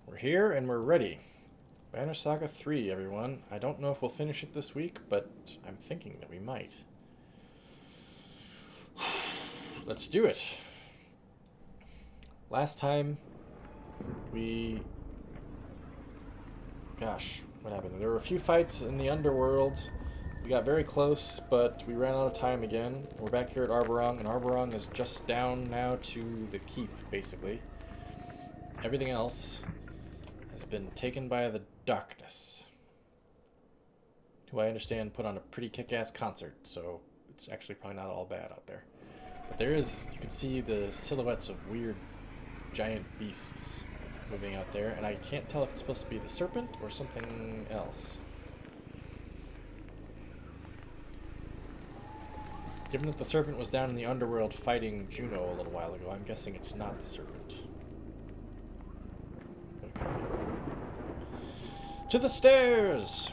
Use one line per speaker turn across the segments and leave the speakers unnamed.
We're here and we're ready. Banner Saga 3, everyone. I don't know if we'll finish it this week, but I'm thinking that we might. Let's do it. Last time we... Gosh, what happened? There were a few fights in the underworld. We got very close, but we ran out of time again. We're back here at Arborong, and Arborong is just down now to the keep, basically. Everything else has been taken by the darkness, who I understand put on a pretty kick-ass concert, so it's actually probably not all bad out there. But there is, you can see the silhouettes of weird giant beasts moving out there, and I can't tell if it's supposed to be the serpent or something else. Given that the serpent was down in the underworld fighting Juno a little while ago, I'm guessing it's not the serpent. But it could be. To the stairs!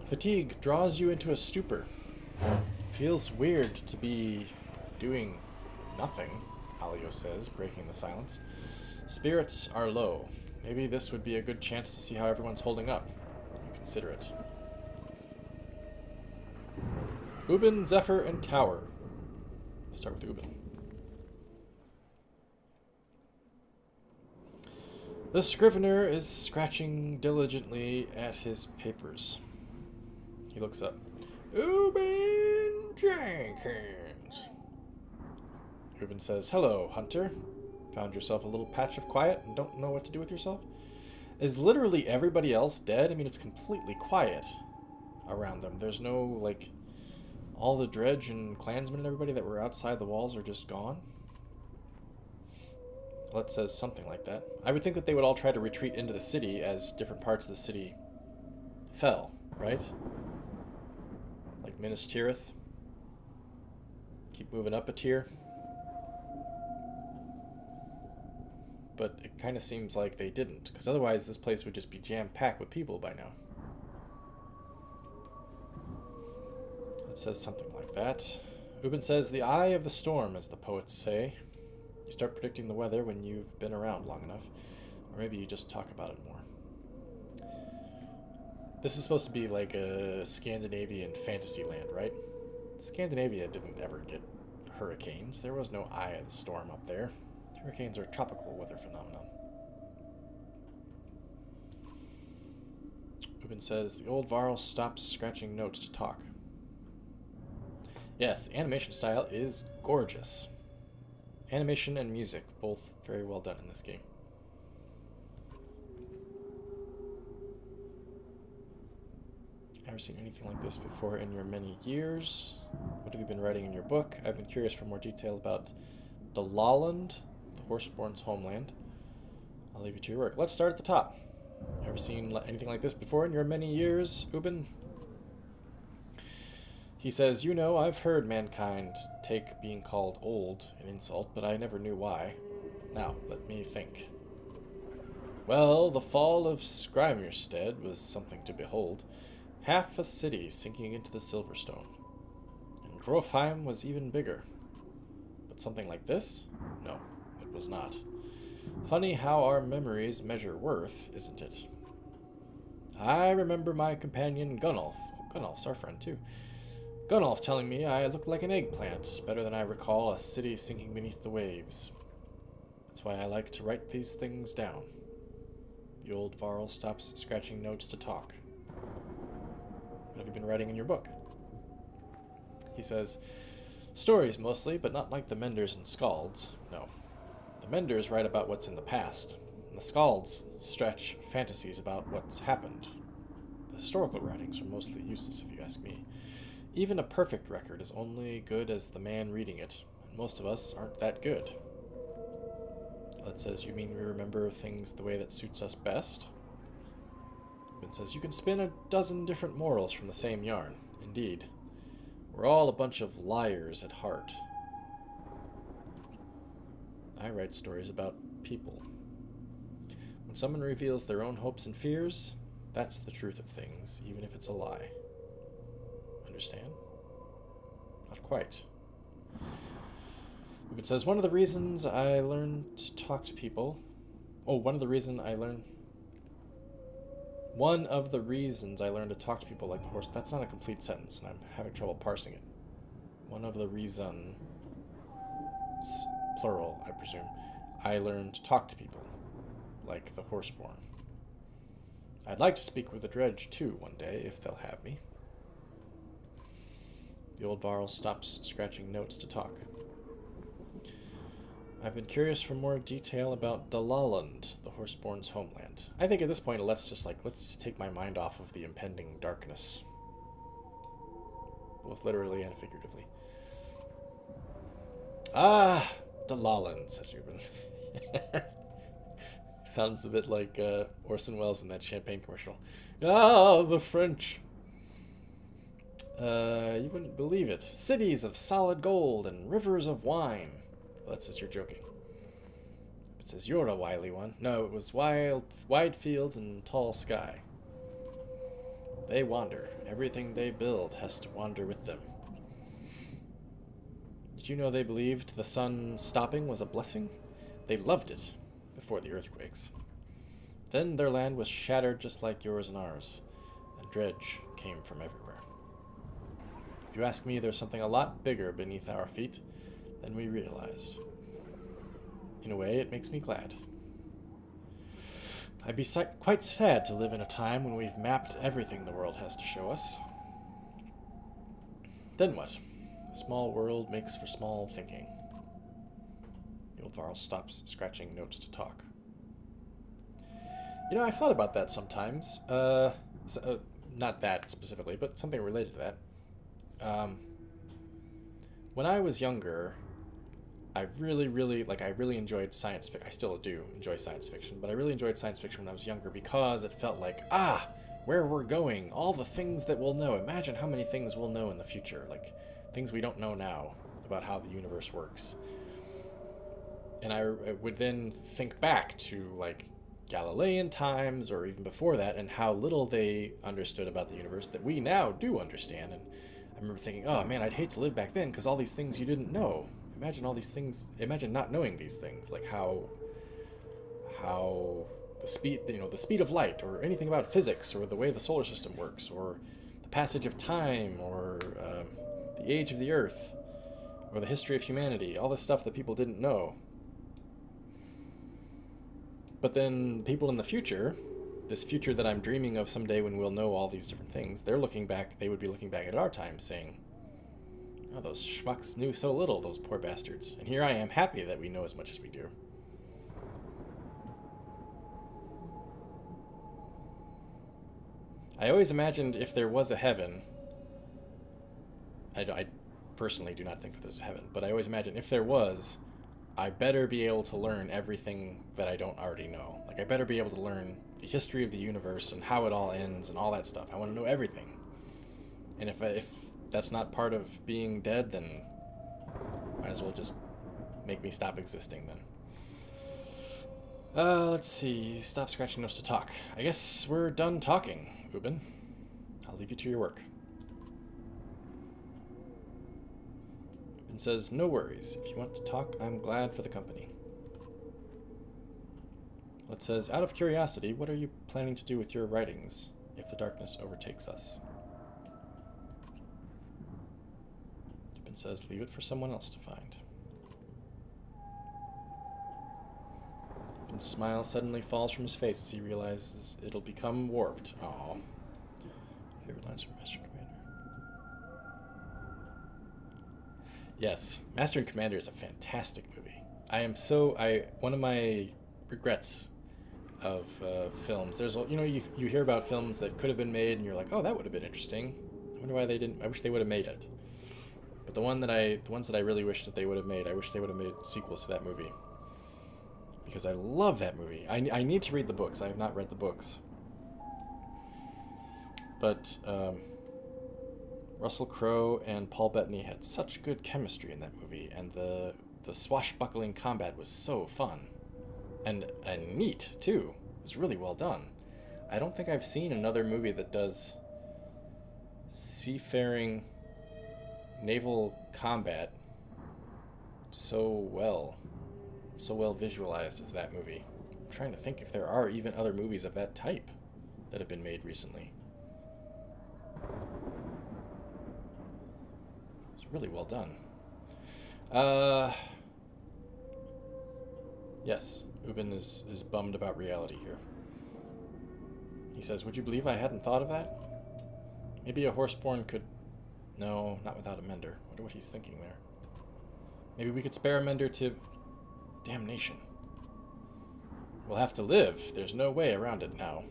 Fatigue draws you into a stupor. Feels weird to be doing nothing, Alio says, breaking the silence. Spirits are low. Maybe this would be a good chance to see how everyone's holding up. You consider it. Ubin, Zephyr, and Tower. Let's start with Ubin. The scrivener is scratching diligently at his papers. He looks up. Ubin Jenkins. Ubin says, "Hello, Hunter. Found yourself a little patch of quiet and don't know what to do with yourself?" Is literally everybody else dead? I mean, it's completely quiet around them. There's no, like, all the dredge and clansmen and everybody that were outside the walls are just gone. Well, it says something like that. I would think that they would all try to retreat into the city as different parts of the city fell, right? Like Minas Tirith. Keep moving up a tier. But it kind of seems like they didn't, because otherwise this place would just be jam-packed with people by now. It says something like that. Ubin says, "The eye of the storm," as the poets say. You start predicting the weather when you've been around long enough. Or maybe you just talk about it more. This is supposed to be like a Scandinavian fantasy land, right? Scandinavia didn't ever get hurricanes. There was no eye of the storm up there. Hurricanes are a tropical weather phenomenon. Ubin says, "The old Varl stops scratching notes to talk." Yes, the animation style is gorgeous. Animation and music, both very well done in this game. Ever seen anything like this before in your many years? What have you been writing in your book? I've been curious for more detail about Dalaland, the Horseborn's homeland. I'll leave you to your work. Let's start at the top. Ever seen anything like this before in your many years, Ubin? He says, "You know, I've heard mankind take being called old an insult, but I never knew why. Now, let me think. Well, the fall of Skrymirstead was something to behold. Half a city sinking into the Silverstone. And Grofheim was even bigger. But something like this? No, it was not. Funny how our memories measure worth, isn't it? I remember my companion Gunnulf. Gunnulf's our friend, too. Gunnulf telling me I looked like an eggplant, better than I recall a city sinking beneath the waves. That's why I like to write these things down." The old Varl stops scratching notes to talk. "What have you been writing in your book?" He says, "Stories mostly, but not like the Menders and Scalds. No. The Menders write about what's in the past, and the Scalds stretch fantasies about what's happened. The historical writings are mostly useless if you ask me. Even a perfect record is only good as the man reading it, and most of us aren't that good." That says, "You mean we remember things the way that suits us best?" It says, "You can spin a dozen different morals from the same yarn. Indeed. We're all a bunch of liars at heart. I write stories about people. When someone reveals their own hopes and fears, that's the truth of things, even if it's a lie. Understand?" Not quite. It says, "One of the reasons I learned to talk to people Oh, one of the reasons I learned to talk to people like the horse. That's not a complete sentence, and I'm having trouble parsing it. One of the reasons, plural, I presume, I learned to talk to people like the horseborn. I'd like to speak with the dredge too one day, if they'll have me. The old Varl stops scratching notes to talk. I've been curious for more detail about Dalaland, the horseborn's homeland. I think at this point, let's take my mind off of the impending darkness. Both literally and figuratively. Ah, Dalaland, says Ruben. Sounds a bit like Orson Welles in that champagne commercial. Ah, the French. You wouldn't believe it. Cities of solid gold and rivers of wine. Well, that says you're joking. It says you're a wily one. No, it was wide fields and tall sky. They wander. Everything they build has to wander with them. Did you know they believed the sun stopping was a blessing? They loved it before the earthquakes. Then their land was shattered just like yours and ours, and dredge came from everywhere. If you ask me, there's something a lot bigger beneath our feet than we realized. In a way, it makes me glad. I'd be quite sad to live in a time when we've mapped everything the world has to show us. Then what? A small world makes for small thinking. The old Varl stops scratching notes to talk. You know, I've thought about that sometimes. Not that specifically, but something related to that. When I was younger, I really enjoyed science fiction. I still do enjoy science fiction, but I really enjoyed science fiction when I was younger because it felt like, where we're going, all the things that we'll know. Imagine how many things we'll know in the future, like things we don't know now about how the universe works. And I would then think back to, like, Galilean times, or even before that, and how little they understood about the universe that we now do understand. And I remember thinking, oh man, I'd hate to live back then because all these things you didn't know. Imagine all these things. Imagine not knowing these things, like how the speed of light, or anything about physics, or the way the solar system works, or the passage of time, or the age of the Earth, or the history of humanity. All this stuff that people didn't know. But then people in the future, this future that I'm dreaming of someday when we'll know all these different things, they would be looking back at our time saying, oh, those schmucks knew so little, those poor bastards. And here I am, happy that we know as much as we do. I always imagined if there was a heaven, I personally do not think that there's a heaven, but I always imagine if there was, I better be able to learn everything that I don't already know. Like, I better be able to learn the history of the universe and how it all ends and all that stuff. I want to know everything. And if that's not part of being dead, then might as well just make me stop existing then. Let's see. Stop scratching notes to talk. I guess we're done talking, Ubin. I'll leave you to your work. Ubin says, no worries. If you want to talk, I'm glad for the company. It says, out of curiosity, what are you planning to do with your writings if the darkness overtakes us? Ubin says, leave it for someone else to find. Ubin's smile suddenly falls from his face as he realizes it'll become warped. Aww. Favorite lines from Master and Commander. Yes, Master and Commander is a fantastic movie. One of my regrets of films, there's, you hear about films that could have been made and you're like, oh, that would have been interesting. I wonder why they didn't. I wish they would have made it. But the ones that I really wish that they would have made, I wish they would have made sequels to that movie. Because I love that movie. I need to read the books. I have not read the books. But Russell Crowe and Paul Bettany had such good chemistry in that movie, and the swashbuckling combat was so fun. And neat, too. It was really well done. I don't think I've seen another movie that does seafaring naval combat so well visualized as that movie. trying to think if there are even other movies of that type that have been made recently. It's really well done. Yes, Ubin is bummed about reality here. He says, would you believe I hadn't thought of that? Maybe a horseborn could... No, not without a mender. I wonder what he's thinking there. Maybe we could spare a mender to... Damnation. We'll have to live. There's no way around it now.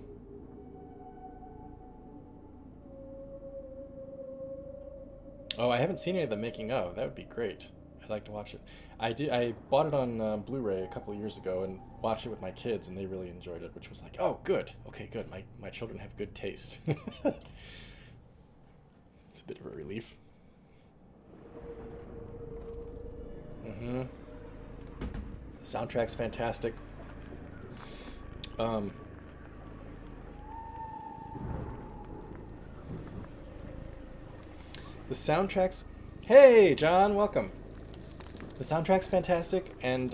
Oh, I haven't seen any of the making of. That would be great. I'd like to watch it. I bought it on Blu-ray a couple of years ago and watched it with my kids, and they really enjoyed it, which was like, oh, good. Okay, good. My children have good taste. It's a bit of a relief. Mm-hmm. The soundtrack's fantastic. The soundtrack's... Hey, John, welcome. The soundtrack's fantastic, and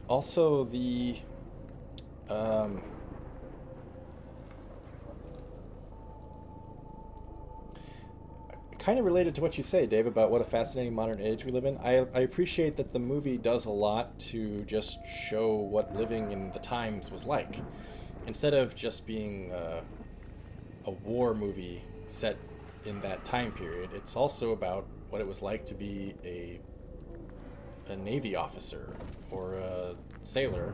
also the... kind of related to what you say, Dave, about what a fascinating modern age we live in. I appreciate that the movie does a lot to just show what living in the times was like. Instead of just being a war movie set in that time period, it's also about what it was like to be a Navy officer or a sailor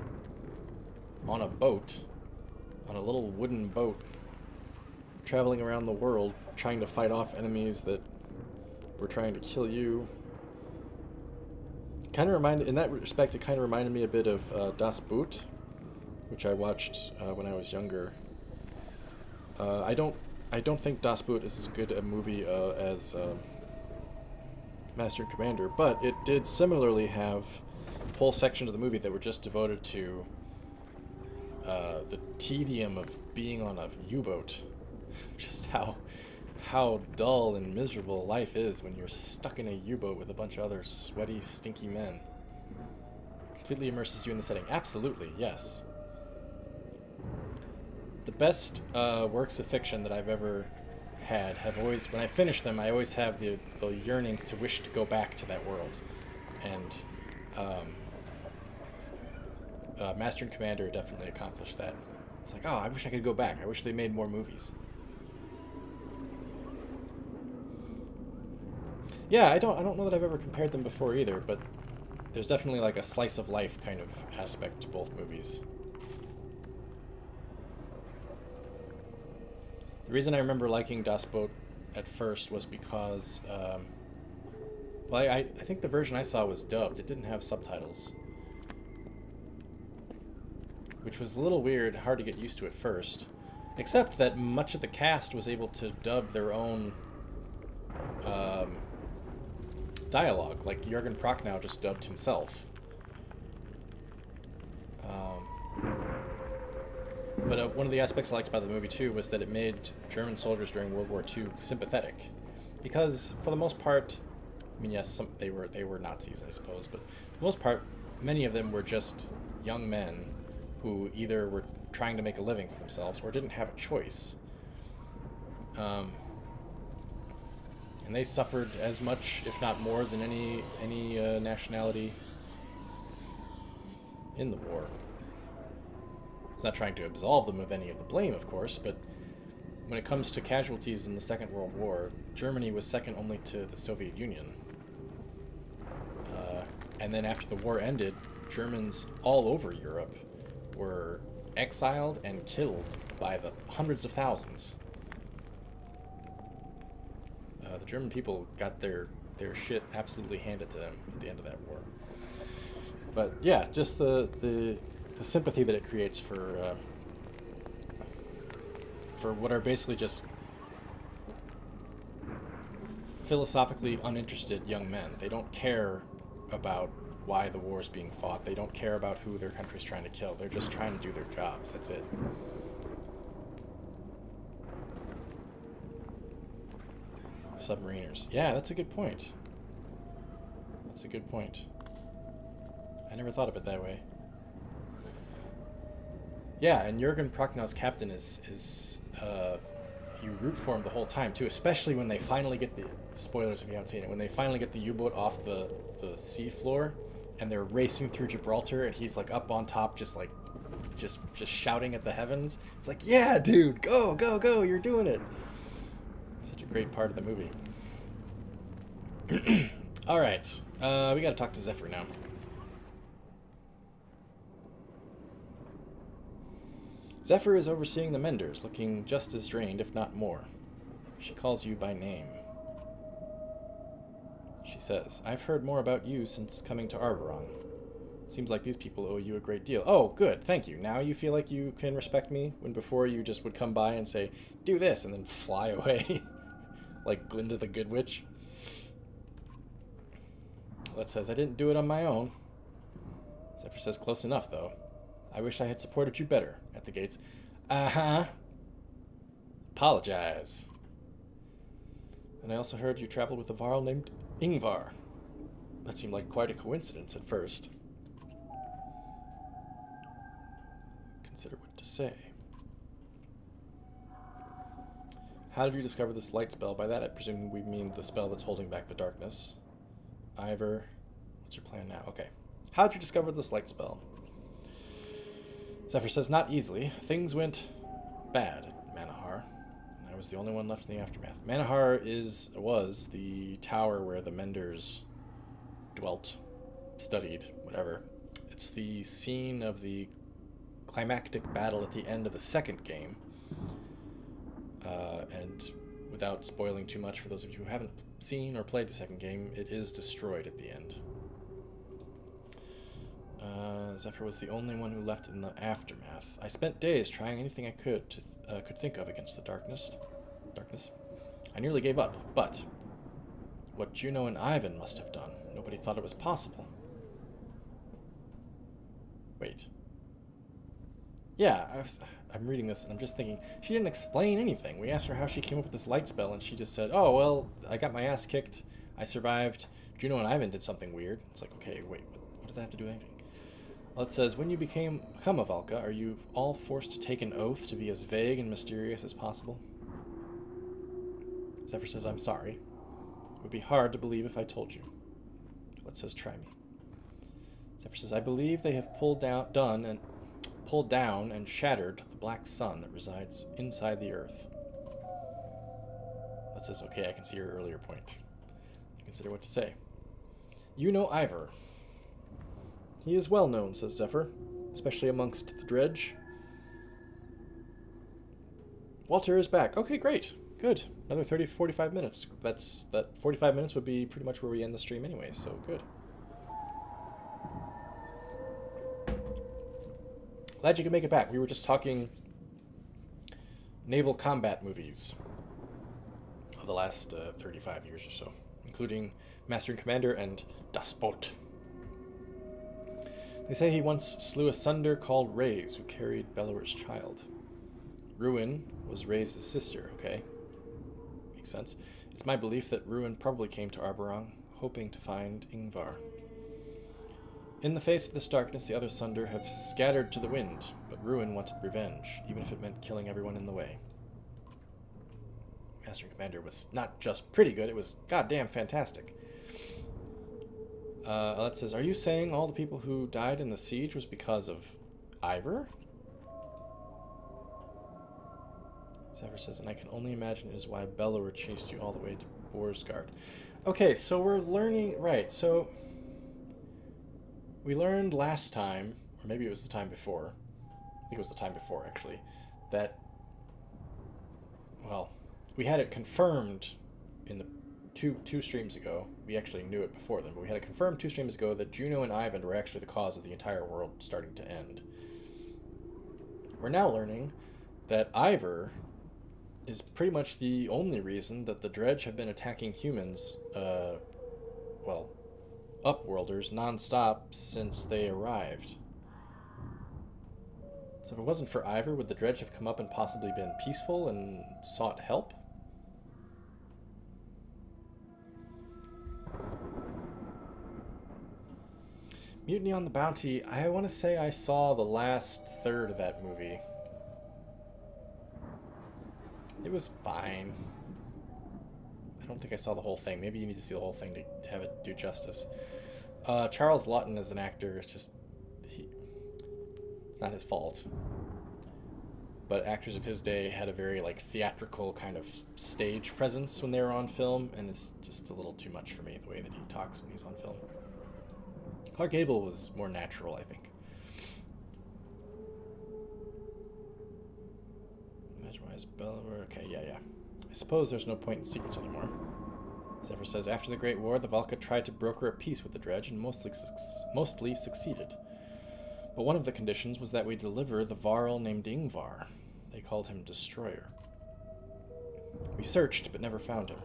on a boat, on a little wooden boat, traveling around the world trying to fight off enemies that were trying to kill you. In that respect, it kind of reminded me a bit of Das Boot, which I watched when I was younger. I don't think Das Boot is as good a movie as Master and Commander, but it did similarly have whole sections of the movie that were just devoted to the tedium of being on a U-boat. Just how dull and miserable life is when you're stuck in a U-boat with a bunch of other sweaty, stinky men. Completely immerses you in the setting. Absolutely, yes. The best works of fiction that I've ever had have always, when I finish them, I always have the yearning to wish to go back to that world. And Master and Commander definitely accomplished that. It's like, oh, I wish I could go back. I wish they made more movies. Yeah, I don't know that I've ever compared them before either, but there's definitely like a slice of life kind of aspect to both movies. The reason I remember liking Das Boot at first was because, well, I think the version I saw was dubbed. It didn't have subtitles, which was a little weird, hard to get used to at first, except that much of the cast was able to dub their own dialogue, like Jürgen Prochnow just dubbed himself. But one of the aspects I liked about the movie too was that it made German soldiers during World War II sympathetic, because for the most part, I mean, yes, they were Nazis, I suppose, but for the most part, many of them were just young men who either were trying to make a living for themselves or didn't have a choice. And they suffered as much, if not more, than any nationality in the war. It's not trying to absolve them of any of the blame, of course, but when it comes to casualties in the Second World War, Germany was second only to the Soviet Union. And then after the war ended, Germans all over Europe were exiled and killed by the hundreds of thousands. The German people got their shit absolutely handed to them at the end of that war. But yeah, just the sympathy that it creates for what are basically just philosophically uninterested young men. They don't care about why the war is being fought. They don't care about who their country's trying to kill. They're just trying to do their jobs. That's it. Submariners. Yeah, that's a good point. That's a good point. I never thought of it that way. Yeah, and Jurgen Prochnow's captain is you root for him the whole time too, especially when they finally get the spoilers if you haven't seen it. When they finally get the U-boat off the sea floor, and they're racing through Gibraltar, and he's like up on top, just like just shouting at the heavens. It's like, yeah, dude, go, go, go! You're doing it. Such a great part of the movie. All right, we got to talk to Zephyr now. Zephyr is overseeing the Menders, looking just as drained, if not more. She calls you by name. She says, I've heard more about you since coming to Arboron. Seems like these people owe you a great deal. Oh, good, thank you. Now you feel like you can respect me, when before you just would come by and say, do this, and then fly away. Like Glinda the Good Witch. That says, I didn't do it on my own. Zephyr says, close enough, though. I wish I had supported you better at the gates. Uh-huh. Apologize. And I also heard you traveled with a Varl named Ingvar. That seemed like quite a coincidence at first. Consider what to say. How did you discover this light spell? By that, I presume we mean the spell that's holding back the darkness. Ivor, what's your plan now? Okay. How did you discover this light spell? Zephyr says, not easily. Things went bad at Manahar. I was the only one left in the aftermath. Manahar was the tower where the Menders dwelt, studied, whatever. It's the scene of the climactic battle at the end of the second game. And without spoiling too much for those of you who haven't seen or played the second game, it is destroyed at the end. Zephyr was the only one who left in the aftermath. I spent days trying anything I could think of against the darkness. I nearly gave up, but what Juno and Ivan must have done, nobody thought it was possible. Wait. Yeah, I'm reading this and I'm just thinking, she didn't explain anything. We asked her how she came up with this light spell and she just said, oh, well, I got my ass kicked, I survived, Juno and Ivan did something weird. It's like, okay, wait, what does that have to do with anything? Well, it says, when you become a Valka, are you all forced to take an oath to be as vague and mysterious as possible? Zephyr says, I'm sorry. It would be hard to believe if I told you. Well, it says, try me. Zephyr says, I believe they have pulled down and shattered the black sun that resides inside the earth. That says, okay, I can see your earlier point. Consider what to say. You know Ivor. He is well known, says Zephyr, especially amongst the dredge. Walter is back. Okay, great. Good. Another 30, 45 minutes. That 45 minutes would be pretty much where we end the stream anyway, so good. Glad you could make it back. We were just talking naval combat movies of the last 35 years or so, including Master and Commander and Das Boot. They say he once slew a Sunder called Reyes, who carried Bellower's child. Ruin was Reyes' sister, okay. Makes sense. It's my belief that Ruin probably came to Arboron, hoping to find Ingvar. In the face of this darkness, the other Sunder have scattered to the wind, but Ruin wanted revenge, even if it meant killing everyone in the way. Master and Commander was not just pretty good, it was goddamn fantastic. That says, are you saying all the people who died in the siege was because of Ivor? Zephyr says, and I can only imagine it is why Bellower chased you all the way to Borsgard. Okay, so we're learning, right, so we learned last time, or maybe it was the time before, I think it was the time before actually, that, well, we had it confirmed in the two streams ago. We actually knew it before then, but we had it confirmed 2 streams ago that Juno and Ivan were actually the cause of the entire world starting to end. We're now learning that Ivor is pretty much the only reason that the Dredge have been attacking humans, well, Upworlders, non-stop since they arrived. So if it wasn't for Ivor, would the Dredge have come up and possibly been peaceful and sought help? Mutiny on the Bounty, I want to say I saw the last third of that movie. It was fine. I don't think I saw the whole thing. Maybe you need to see the whole thing to have it do justice. Charles Laughton as an actor, it's just... it's not his fault. But actors of his day had a very, like, theatrical kind of stage presence when they were on film, and it's just a little too much for me, the way that he talks when he's on film. Clark Gable was more natural, I think. Imagine why is Bella... Okay, yeah. I suppose there's no point in secrets anymore. Zephyr says, after the Great War, the Valka tried to broker a peace with the Dredge and mostly succeeded. But one of the conditions was that we deliver the Varl named Ingvar. They called him Destroyer. We searched, but never found him.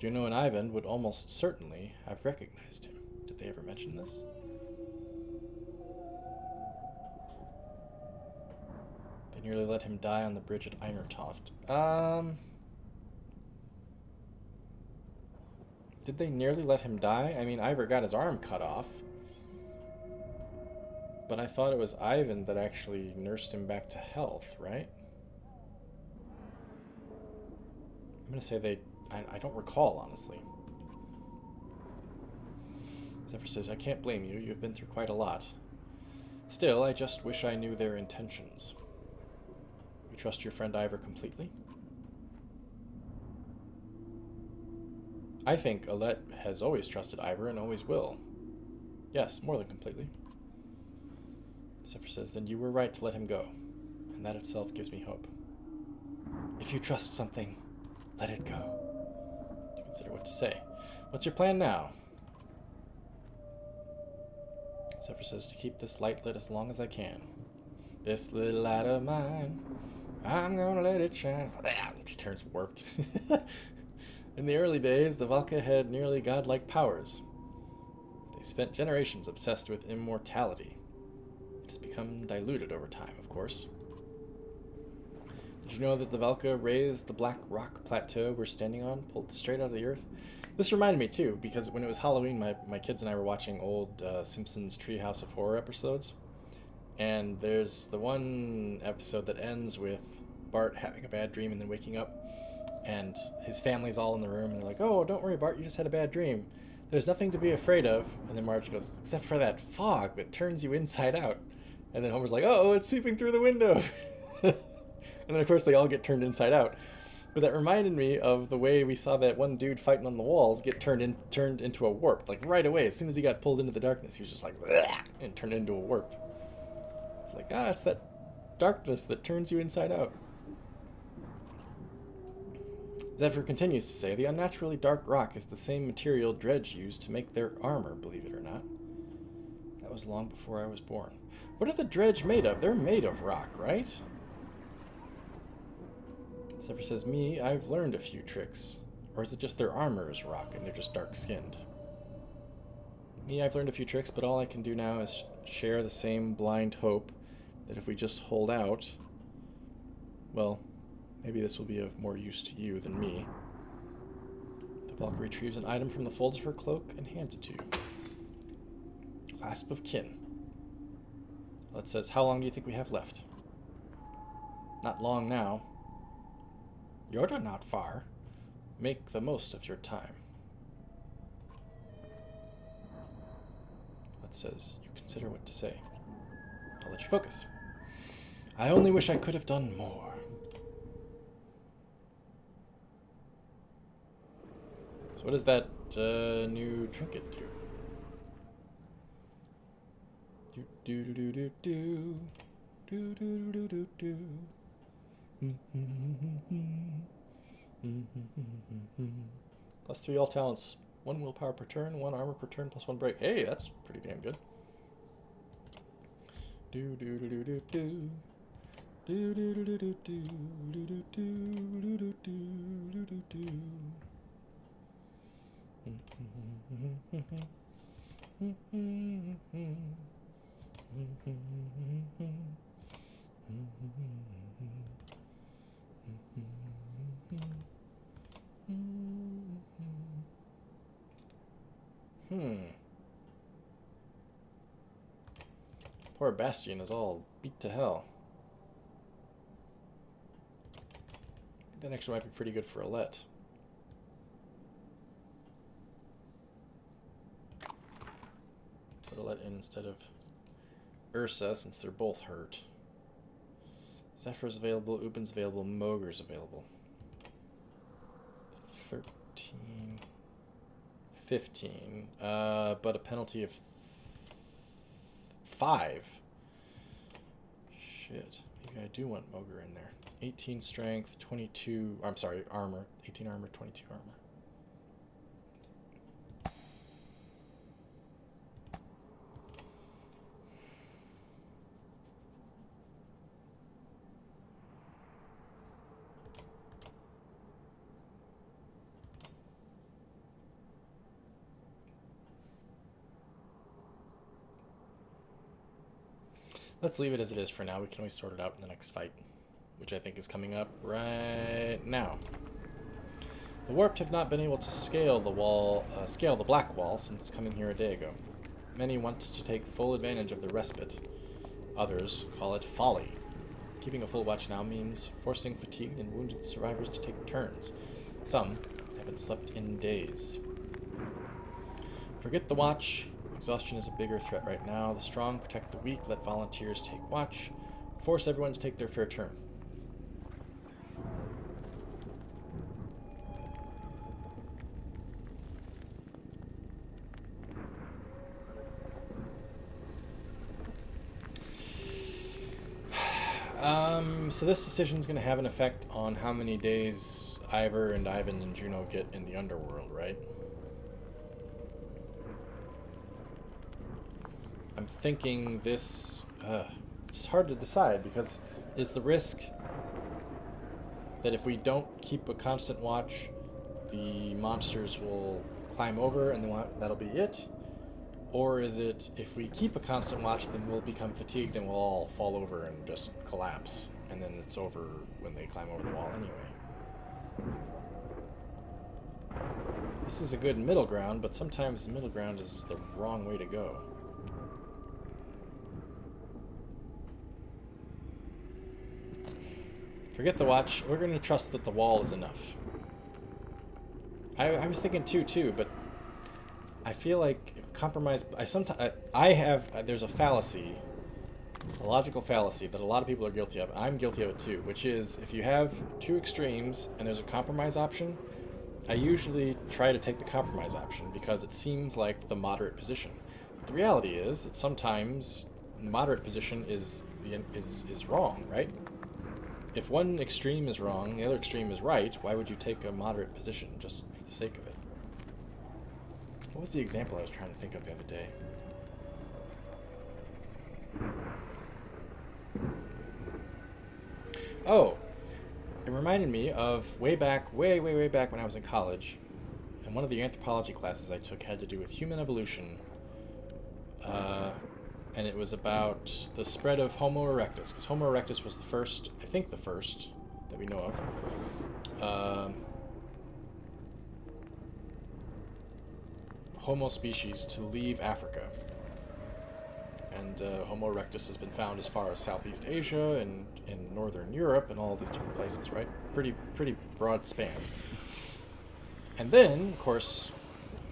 Juno and Ivan would almost certainly have recognized him. Did they ever mention this? They nearly let him die on the bridge at Einertoft. Did they nearly let him die? I mean, Ivor got his arm cut off. But I thought it was Ivan that actually nursed him back to health, right? I'm going to say they... I don't recall, honestly. Zephyr says, I can't blame you. You've been through quite a lot. Still, I just wish I knew their intentions. You trust your friend Ivor completely? I think Alette has always trusted Ivor and always will. Yes, more than completely. Zephyr says, then you were right to let him go, and that itself gives me hope. If you trust something, let it go. You consider what to say. What's your plan now? Zephyr says, to keep this light lit as long as I can. This little light of mine, I'm gonna let it shine. She turns warped. In the early days, the Valka had nearly godlike powers. They spent generations obsessed with immortality. It has become diluted over time, of course. Did you know that the Valka raised the black rock plateau we're standing on, pulled straight out of the earth? This reminded me, too, because when it was Halloween, my kids and I were watching old Simpsons Treehouse of Horror episodes. And there's the one episode that ends with Bart having a bad dream and then waking up. And his family's all in the room, and they're like, oh, don't worry, Bart, you just had a bad dream. There's nothing to be afraid of. And then Marge goes, except for that fog that turns you inside out. And then Homer's like, oh, it's seeping through the window. And then, of course, they all get turned inside out. But that reminded me of the way we saw that one dude fighting on the walls get turned into a warp. Like, right away, as soon as he got pulled into the darkness, he was just like, and turned into a warp. It's like, it's that darkness that turns you inside out. Zephyr continues to say, the unnaturally dark rock is the same material Dredge used to make their armor, believe it or not. That was long before I was born. What are the Dredge made of? They're made of rock, right? Zephyr says, me, I've learned a few tricks. Or is it just their armor is rock and they're just dark-skinned? Me, I've learned a few tricks, but all I can do now is share the same blind hope that if we just hold out, well, maybe this will be of more use to you than me. The Valkyrie retrieves an item from the folds of her cloak and hands it to you. Clasp of Kin. Well, it says, how long do you think we have left? Not long now. You're not far. Make the most of your time. It says, you consider what to say. I'll let you focus. I only wish I could have done more. So what does that new trinket do? Do do do do do do do do do do. +3 all talents. 1 willpower per turn, 1 armor per turn, +1 break. Hey, that's pretty damn good. Do do do do do do. Do do do do do do do do do do do do do. Poor Bastion is all beat to hell. I think that actually might be pretty good for Alette. Put Alette in instead of Ursa, since they're both hurt. Zephyr's available, Ubin's available, Mogre's available. 13, 15, but a penalty of 5. Shit, maybe I do want Mogre in there. 18 strength, 22, I'm sorry, armor. 18 armor, 22 armor. Let's leave it as it is for now. We can always sort it out in the next fight, which I think is coming up right now. The Warped have not been able to scale the wall, scale the Black Wall since coming here a day ago. Many want to take full advantage of the respite. Others call it folly. Keeping a full watch now means forcing fatigued and wounded survivors to take turns. Some haven't slept in days. Forget the watch. Exhaustion is a bigger threat right now. The strong protect the weak. Let volunteers take watch. Force everyone to take their fair turn. So this decision is going to have an effect on how many days Ivor and Ivan and Juno get in the underworld, right? I'm thinking this, it's hard to decide, because is the risk that if we don't keep a constant watch, the monsters will climb over and that'll be it? Or is it, if we keep a constant watch, then we'll become fatigued and we'll all fall over and just collapse, and then it's over when they climb over the wall anyway? This is a good middle ground, but sometimes the middle ground is the wrong way to go. Forget the watch. We're going to trust that the wall is enough. I was thinking too, but I feel like compromise. There's a fallacy, a logical fallacy that a lot of people are guilty of. I'm guilty of it too, which is if you have two extremes and there's a compromise option, I usually try to take the compromise option because it seems like the moderate position. But the reality is that sometimes the moderate position is wrong, right? If one extreme is wrong, the other extreme is right, why would you take a moderate position just for the sake of it? What was the example I was trying to think of the other day? Oh, it reminded me of way back when I was in college, and one of the anthropology classes I took had to do with human evolution. And it was about the spread of Homo erectus, because Homo erectus was the first, I think the first that we know of, Homo species to leave Africa. And Homo erectus has been found as far as Southeast Asia and in Northern Europe and all these different places, right? Pretty broad span. And then, of course,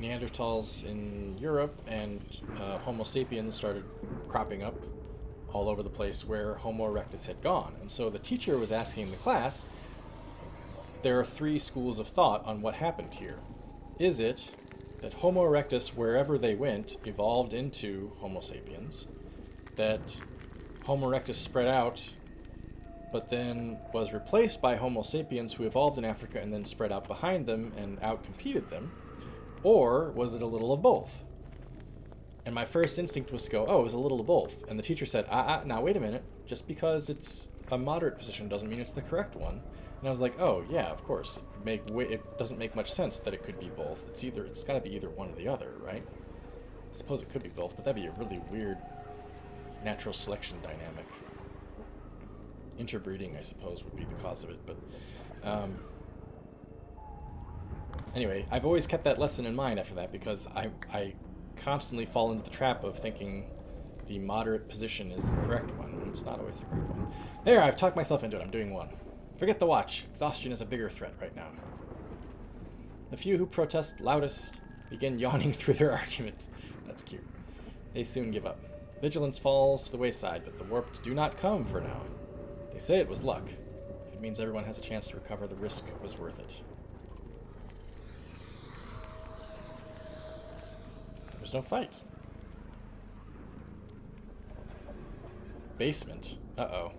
Neanderthals in Europe and Homo sapiens started cropping up all over the place where Homo erectus had gone. And so the teacher was asking the class, there are 3 schools of thought on what happened here. Is it that Homo erectus, wherever they went, evolved into Homo sapiens, that Homo erectus spread out, but then was replaced by Homo sapiens who evolved in Africa and then spread out behind them and outcompeted them? Or was it a little of both? And my first instinct was to go, oh, it was a little of both. And the teacher said, now wait a minute. Just because it's a moderate position doesn't mean it's the correct one. And I was like, oh, yeah, of course. It doesn't make much sense that it could be both. It's got to be either one or the other, right? I suppose it could be both, but that'd be a really weird natural selection dynamic. Interbreeding, I suppose, would be the cause of it, but... Anyway, I've always kept that lesson in mind after that because I constantly fall into the trap of thinking the moderate position is the correct one. It's not always the correct one. There, I've talked myself into it. I'm doing one. Forget the watch. Exhaustion is a bigger threat right now. The few who protest loudest begin yawning through their arguments. That's cute. They soon give up. Vigilance falls to the wayside, but the warped do not come for now. They say it was luck. If it means everyone has a chance to recover, the risk was worth it. There was no fight. Basement. Uh-oh.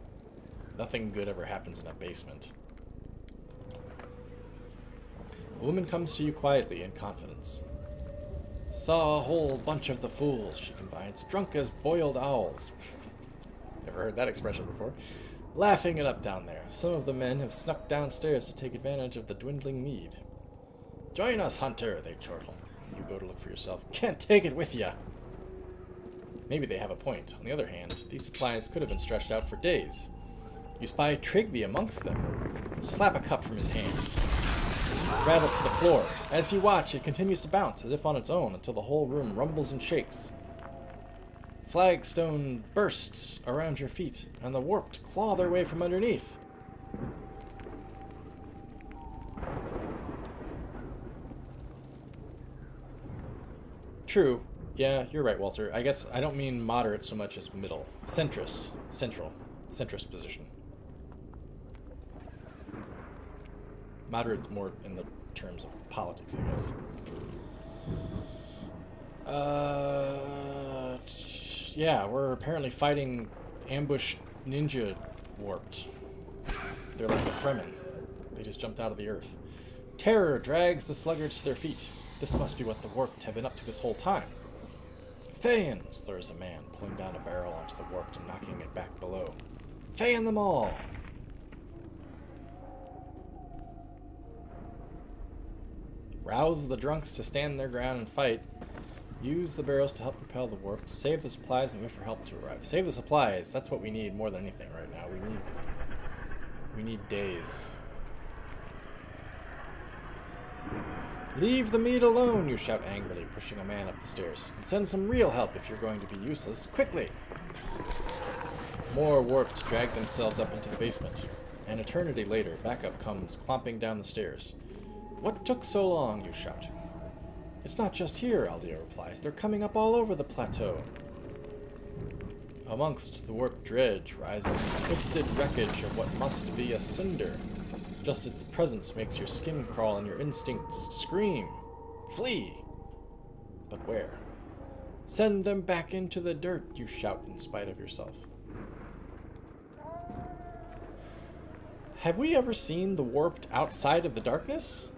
Nothing good ever happens in a basement. A woman comes to you quietly in confidence. Saw a whole bunch of the fools, she confides, drunk as boiled owls. Never heard that expression before. Laughing it up down there. Some of the men have snuck downstairs to take advantage of the dwindling mead. Join us, Hunter, they chortle. You go to look for yourself. Can't take it with ya. Maybe they have a point. On the other hand, these supplies could have been stretched out for days. You spy Trigby amongst them, and slap a cup from his hand. It rattles to the floor. As you watch, it continues to bounce, as if on its own, until the whole room rumbles and shakes. Flagstone bursts around your feet, and the warped claw their way from underneath. True. Yeah, you're right, Walter. I guess I don't mean moderate so much as middle. Centrist. Central. Centrist position. Moderate's more in the terms of politics, I guess. Yeah, we're apparently fighting ambushed ninja warped. They're like the Fremen. They just jumped out of the earth. Terror drags the sluggards to their feet. This must be what the warped have been up to this whole time. Thayans, there's a man, pulling down a barrel onto the warped and knocking it back below. Fayan them all! Rouse the drunks to stand their ground and fight. Use the barrels to help propel the warp. Save the supplies and wait for help to arrive. Save the supplies. That's what we need more than anything right now. We need days. Leave the meat alone, you shout angrily, pushing a man up the stairs. And send some real help if you're going to be useless. Quickly! More warped drag themselves up into the basement. An eternity later, backup comes clomping down the stairs. What took so long, you shout. It's not just here, Aldia replies. They're coming up all over the plateau. Amongst the warped dredge rises the twisted wreckage of what must be a cinder. Just its presence makes your skin crawl and your instincts scream. Flee! But where? Send them back into the dirt, you shout in spite of yourself. Have we ever seen the warped outside of the darkness?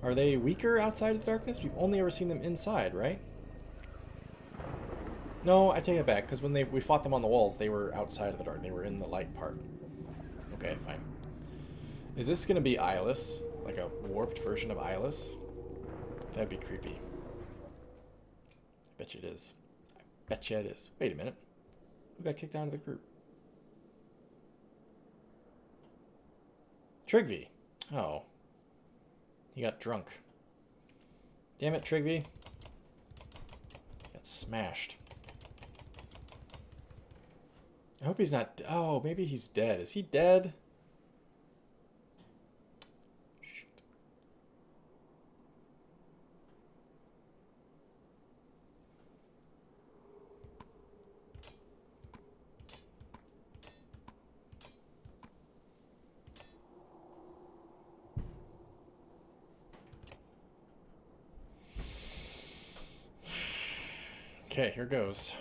Are they weaker outside of the darkness? We've only ever seen them inside, right? No, I take it back, because when we fought them on the walls, they were outside of the dark. They were in the light part. Okay, fine. Is this going to be Eyeless? Like a warped version of Eyeless? That'd be creepy. I bet you it is. I bet you it is. Wait a minute. Who got kicked out of the group? Trigby. Oh. He got drunk. Damn it, Trigby. Got smashed. I hope he's not... Oh, maybe he's dead. Is he dead? Shit. Okay, here goes.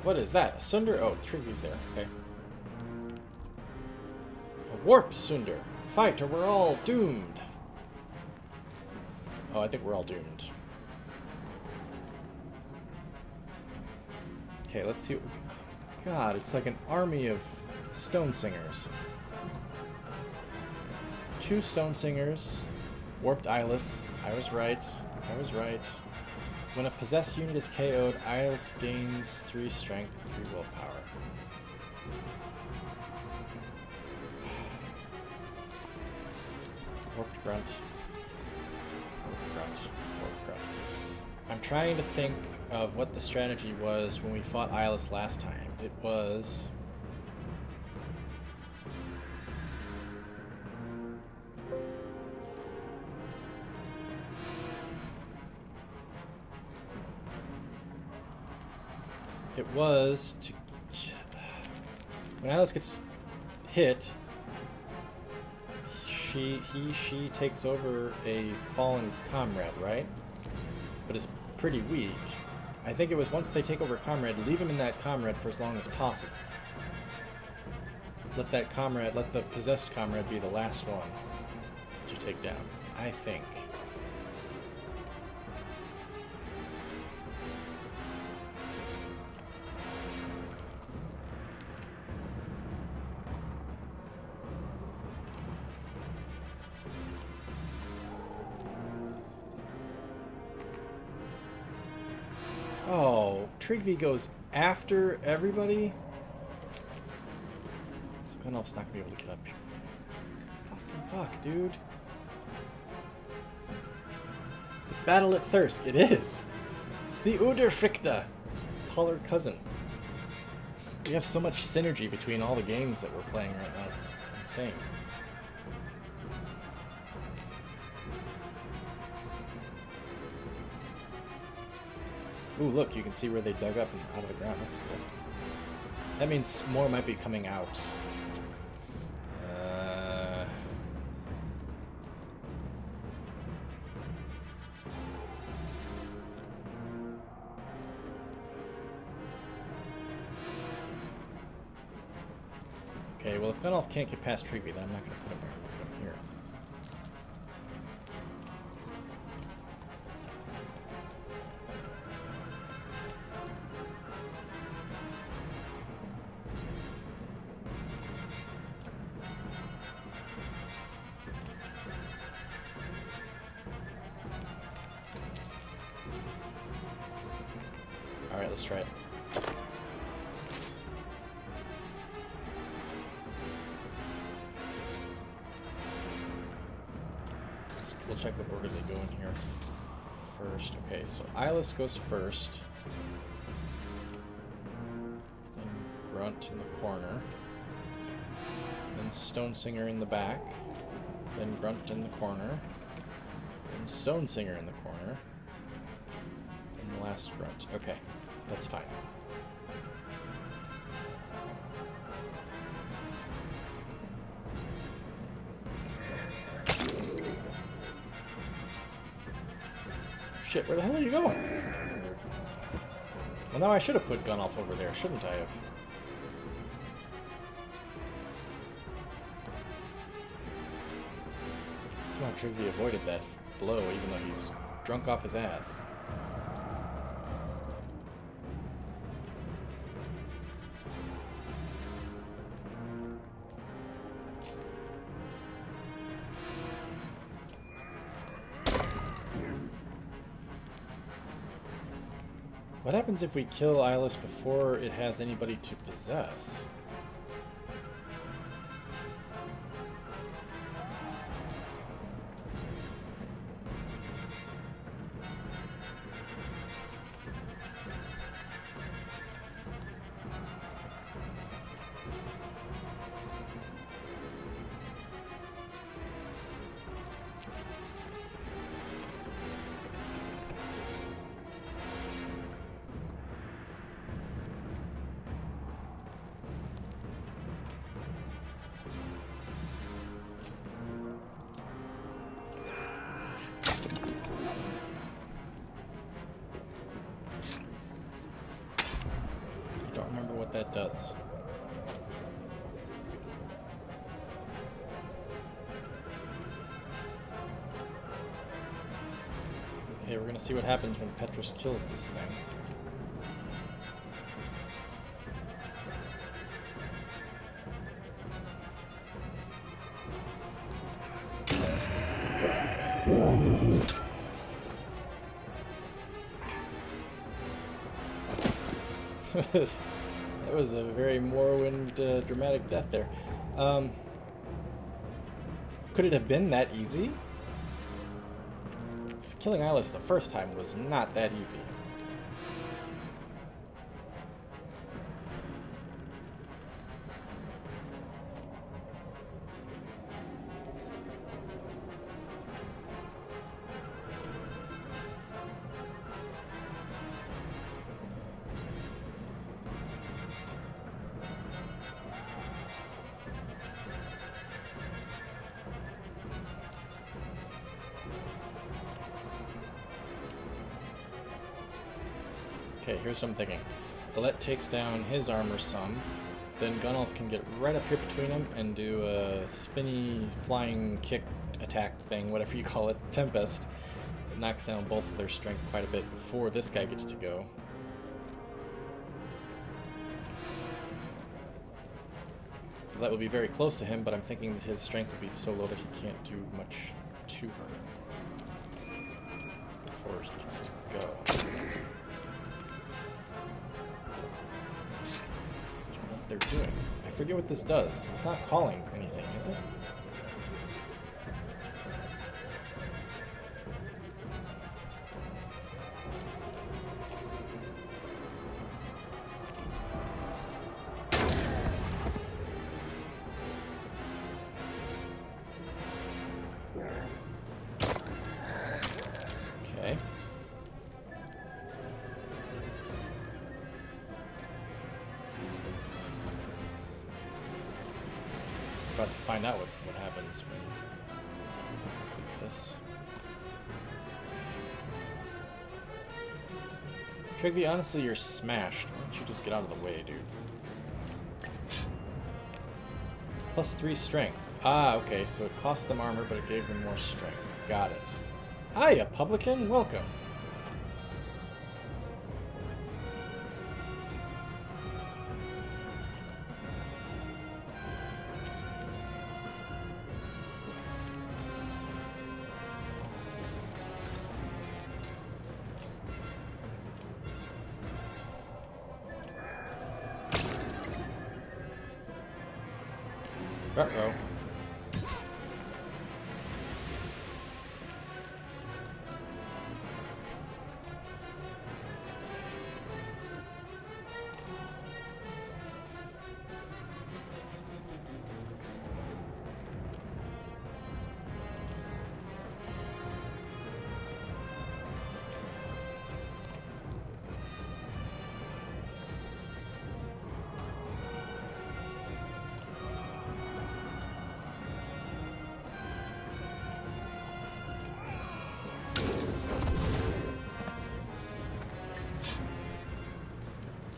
What is that? A Sunder? Oh, Trigby's there. Okay. A warp Sunder. Fight or we're all doomed. Oh, I think we're all doomed. Okay, let's see what we can... God, it's like an army of stone singers. 2 stone singers. Warped Eyeless. I was right. I was right. When a possessed unit is KO'd, Eyeless gains 3 strength and 3 willpower. Warped grunt. Warped grunt. Warped grunt. I'm trying to think of what the strategy was when we fought Eyeless last time. It was... It was to... When Alice gets hit, she takes over a fallen comrade, right? But is pretty weak. I think it was once they take over a comrade, leave him in that comrade for as long as possible. Let that comrade, let the possessed comrade be the last one that you take down. I think. Oh, Trigby goes after everybody? So Gunolf's not gonna be able to get up here. Fucking fuck, dude. It's a battle at Thirsk. It is. It's the Uderfrikta. It's the taller cousin. We have so much synergy between all the games that we're playing right now. It's insane. Ooh, look, you can see where they dug up and out of the ground. That's cool. That means more might be coming out. Okay, well, if Gunolf can't get past Trigby, then I'm not going to put him there. I'm going to put him here. Alright, let's try it. We'll check what order they go in here first. Okay, so Eyeless goes first. Then Grunt in the corner. Then Stonesinger in the back. Then Grunt in the corner. Then Stonesinger in the corner. And the last Grunt. Okay, that's fine. Shit, where the hell are you going? Well, now I should have put Gunolf over there, shouldn't I have? Somehow Trigby avoided that blow, even though he's drunk off his ass. What happens if we kill Eyeless before it has anybody to possess? That does. Okay, we're gonna see what happens when Petrus kills this thing. That was a very Morrowind dramatic death there. Could it have been that easy? Killing Eyeless the first time was not that easy. Okay, here's what I'm thinking. Bullet takes down his armor some, then Gunnulf can get right up here between them and do a spinny flying kick attack thing, whatever you call it, Tempest. It knocks down both of their strength quite a bit before this guy gets to go. That would be very close to him, but I'm thinking that his strength would be so low that he can't do much to her before he gets to go. They're doing. I forget what this does. It's not calling anything, is it? Okay. About to find out what happens when I click this. Trigby, honestly, you're smashed. Why don't you just get out of the way, dude? +3 strength. Ah, okay, so it cost them armor, but it gave them more strength. Got it. Hiya, publican. Welcome. Ruh-roh.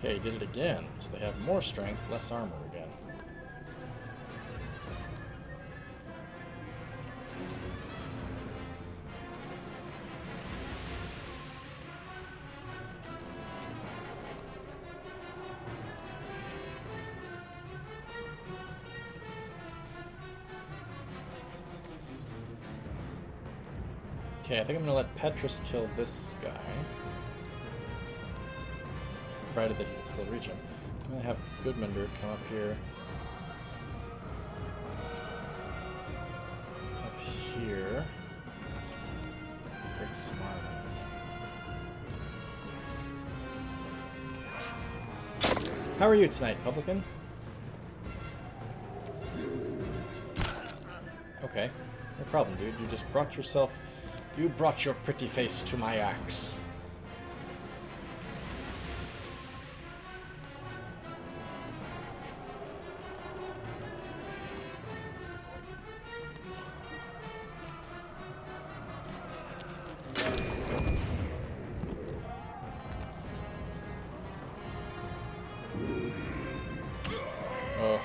Okay, he did it again. So they have more strength, less armor again. Okay, I think I'm gonna let Petrus kill this guy. Provided that he can still reach him. I'm gonna have Goodmender come up here. Up here. Break some armor. How are you tonight, publican? Okay, no problem, dude. You just brought yourself... You brought your pretty face to my axe.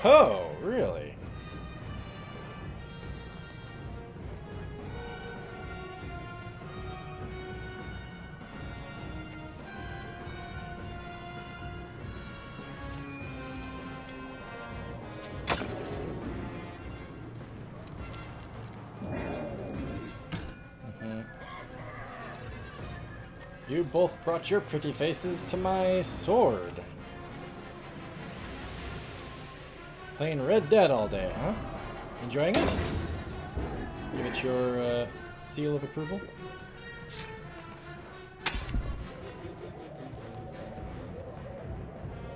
Oh, really? You both brought your pretty faces to my sword. Playing Red Dead all day, huh? Enjoying it? get your seal of approval?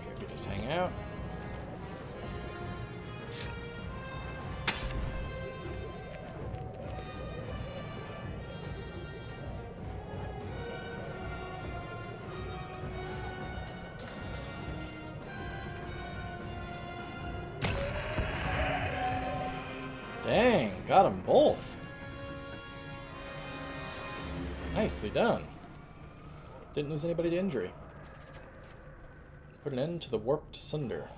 Okay, we just hang out. Dang, got them both. Nicely done. Didn't lose anybody to injury. Put an end to the warped sunder.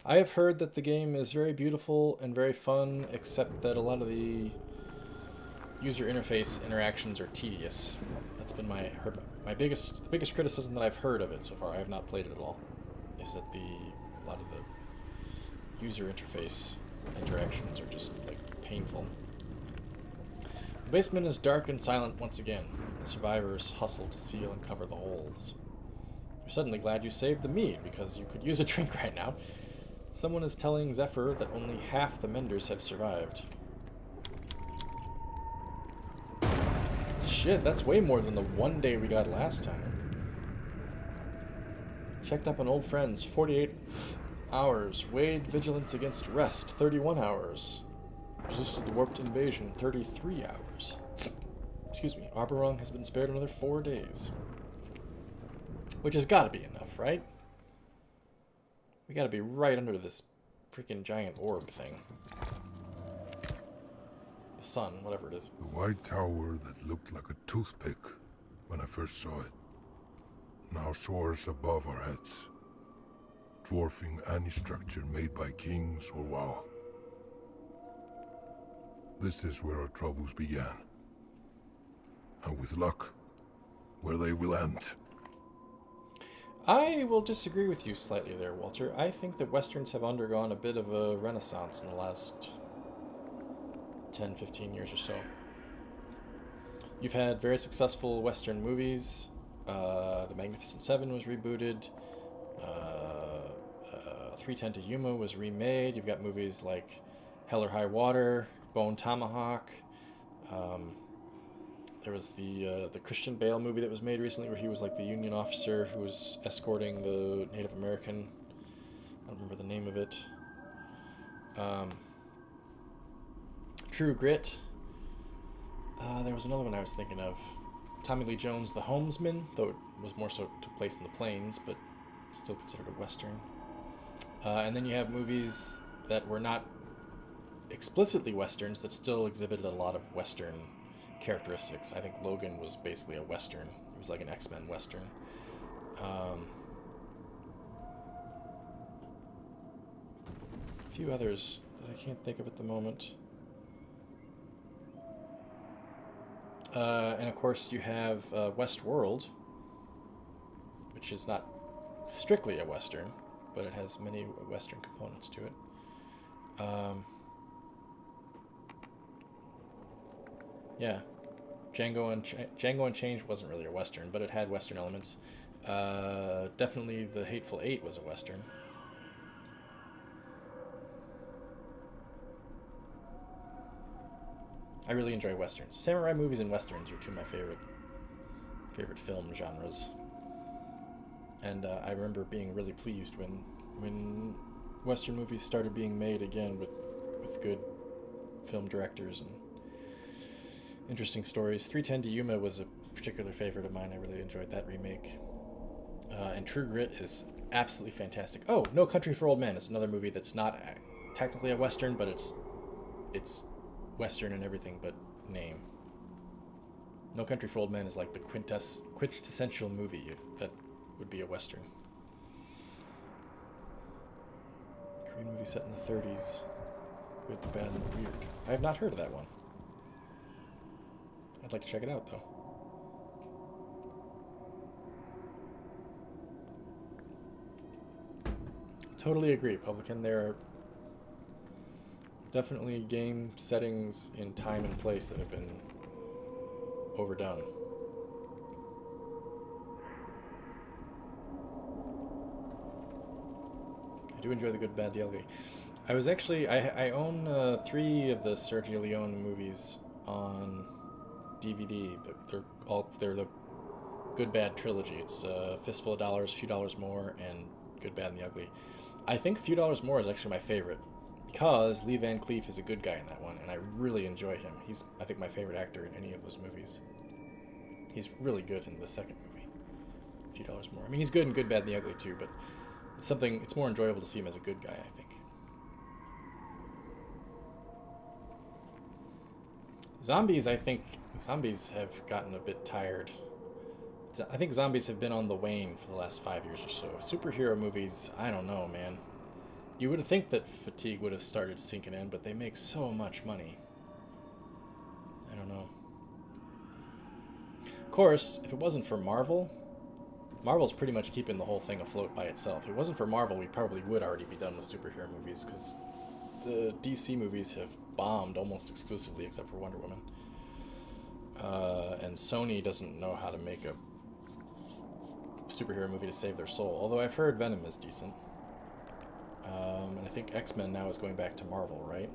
I have heard that the game is very beautiful and very fun, except that a lot of the user interface interactions are tedious. That's been my biggest criticism that I've heard of it so far. I have not played it at all. Is that a lot of the user interface interactions are just like painful. The basement is dark and silent once again. The survivors hustle to seal and cover the holes. You're suddenly glad you saved the mead because you could use a drink right now. Someone is telling Zephyr that only half the menders have survived. Shit, that's way more than the one day we got last time. Checked up on old friends, 48 hours. Weighed vigilance against rest, 31 hours. Resisted the warped invasion, 33 hours. Excuse me, Arborong has been spared another 4 days. Which has got to be enough, right? We got to be right under this freaking giant orb thing. The sun, whatever it is.
The white tower that looked like a toothpick when I first saw it now soars above our heads, dwarfing any structure made by kings or WoW. This is where our troubles began. And with luck, where they will end.
I will disagree with you slightly there, Walter. I think that Westerns have undergone a bit of a renaissance in the last 10, 15 years or so. You've had very successful Western movies. The Magnificent Seven was rebooted. 310 to Yuma was remade. You've got movies like Hell or High Water, Bone Tomahawk. There was the Christian Bale movie that was made recently where he was like the Union officer who was escorting the Native American. I don't remember the name of it. True Grit. There was another one I was thinking of. Tommy Lee Jones' The Homesman, though it was more so took place in the plains, but still considered a Western. And then you have movies that were not explicitly Westerns that still exhibited a lot of Western characteristics. I think Logan was basically a Western. It was like an X-Men Western. A few others that I can't think of at the moment. And of course you have Westworld, which is not strictly a Western, but it has many Western components to it. Yeah, Django Unchained wasn't really a Western, but it had Western elements. Definitely The Hateful Eight was a Western. I really enjoy Westerns. Samurai movies and Westerns are two of my favorite film genres. And I remember being really pleased when Western movies started being made again with good film directors and interesting stories. 310 to Yuma was a particular favorite of mine. I really enjoyed that remake. And True Grit is absolutely fantastic. Oh, No Country for Old Men is another movie that's not technically a Western, but it's Western and everything but name. No Country for Old Men is like the quintessential movie that would be a Western. Korean movie set in the 30s. Good, the bad, and the weird. I have not heard of that one. I'd like to check it out, though. Totally agree, Publican. There are definitely game settings in time and place that have been overdone. do enjoy the good, bad, the ugly. I was actually I own 3 of the Sergio Leone movies on DVD. They're the Good Bad trilogy. It's Fistful of Dollars, Few Dollars More, and Good, Bad, and the Ugly. I think Few Dollars More is actually my favorite because Lee Van Cleef is a good guy in that one, and I really enjoy him. He's, I think, my favorite actor in any of those movies. He's really good in the second movie, Few Dollars More. I mean, he's good in Good, Bad, and the Ugly too, but it's more enjoyable to see him as a good guy, I think. Zombies, I think zombies have gotten a bit tired. I think zombies have been on the wane for the last 5 years or so. Superhero movies, I don't know, man. You would think that fatigue would have started sinking in, but they make so much money. I don't know. Of course, if it wasn't for Marvel, Marvel's pretty much keeping the whole thing afloat by itself. If it wasn't for Marvel, we probably would already be done with superhero movies, because the DC movies have bombed almost exclusively, except for Wonder Woman. And Sony doesn't know how to make a superhero movie to save their soul. Although I've heard Venom is decent. And I think X-Men now is going back to Marvel, right?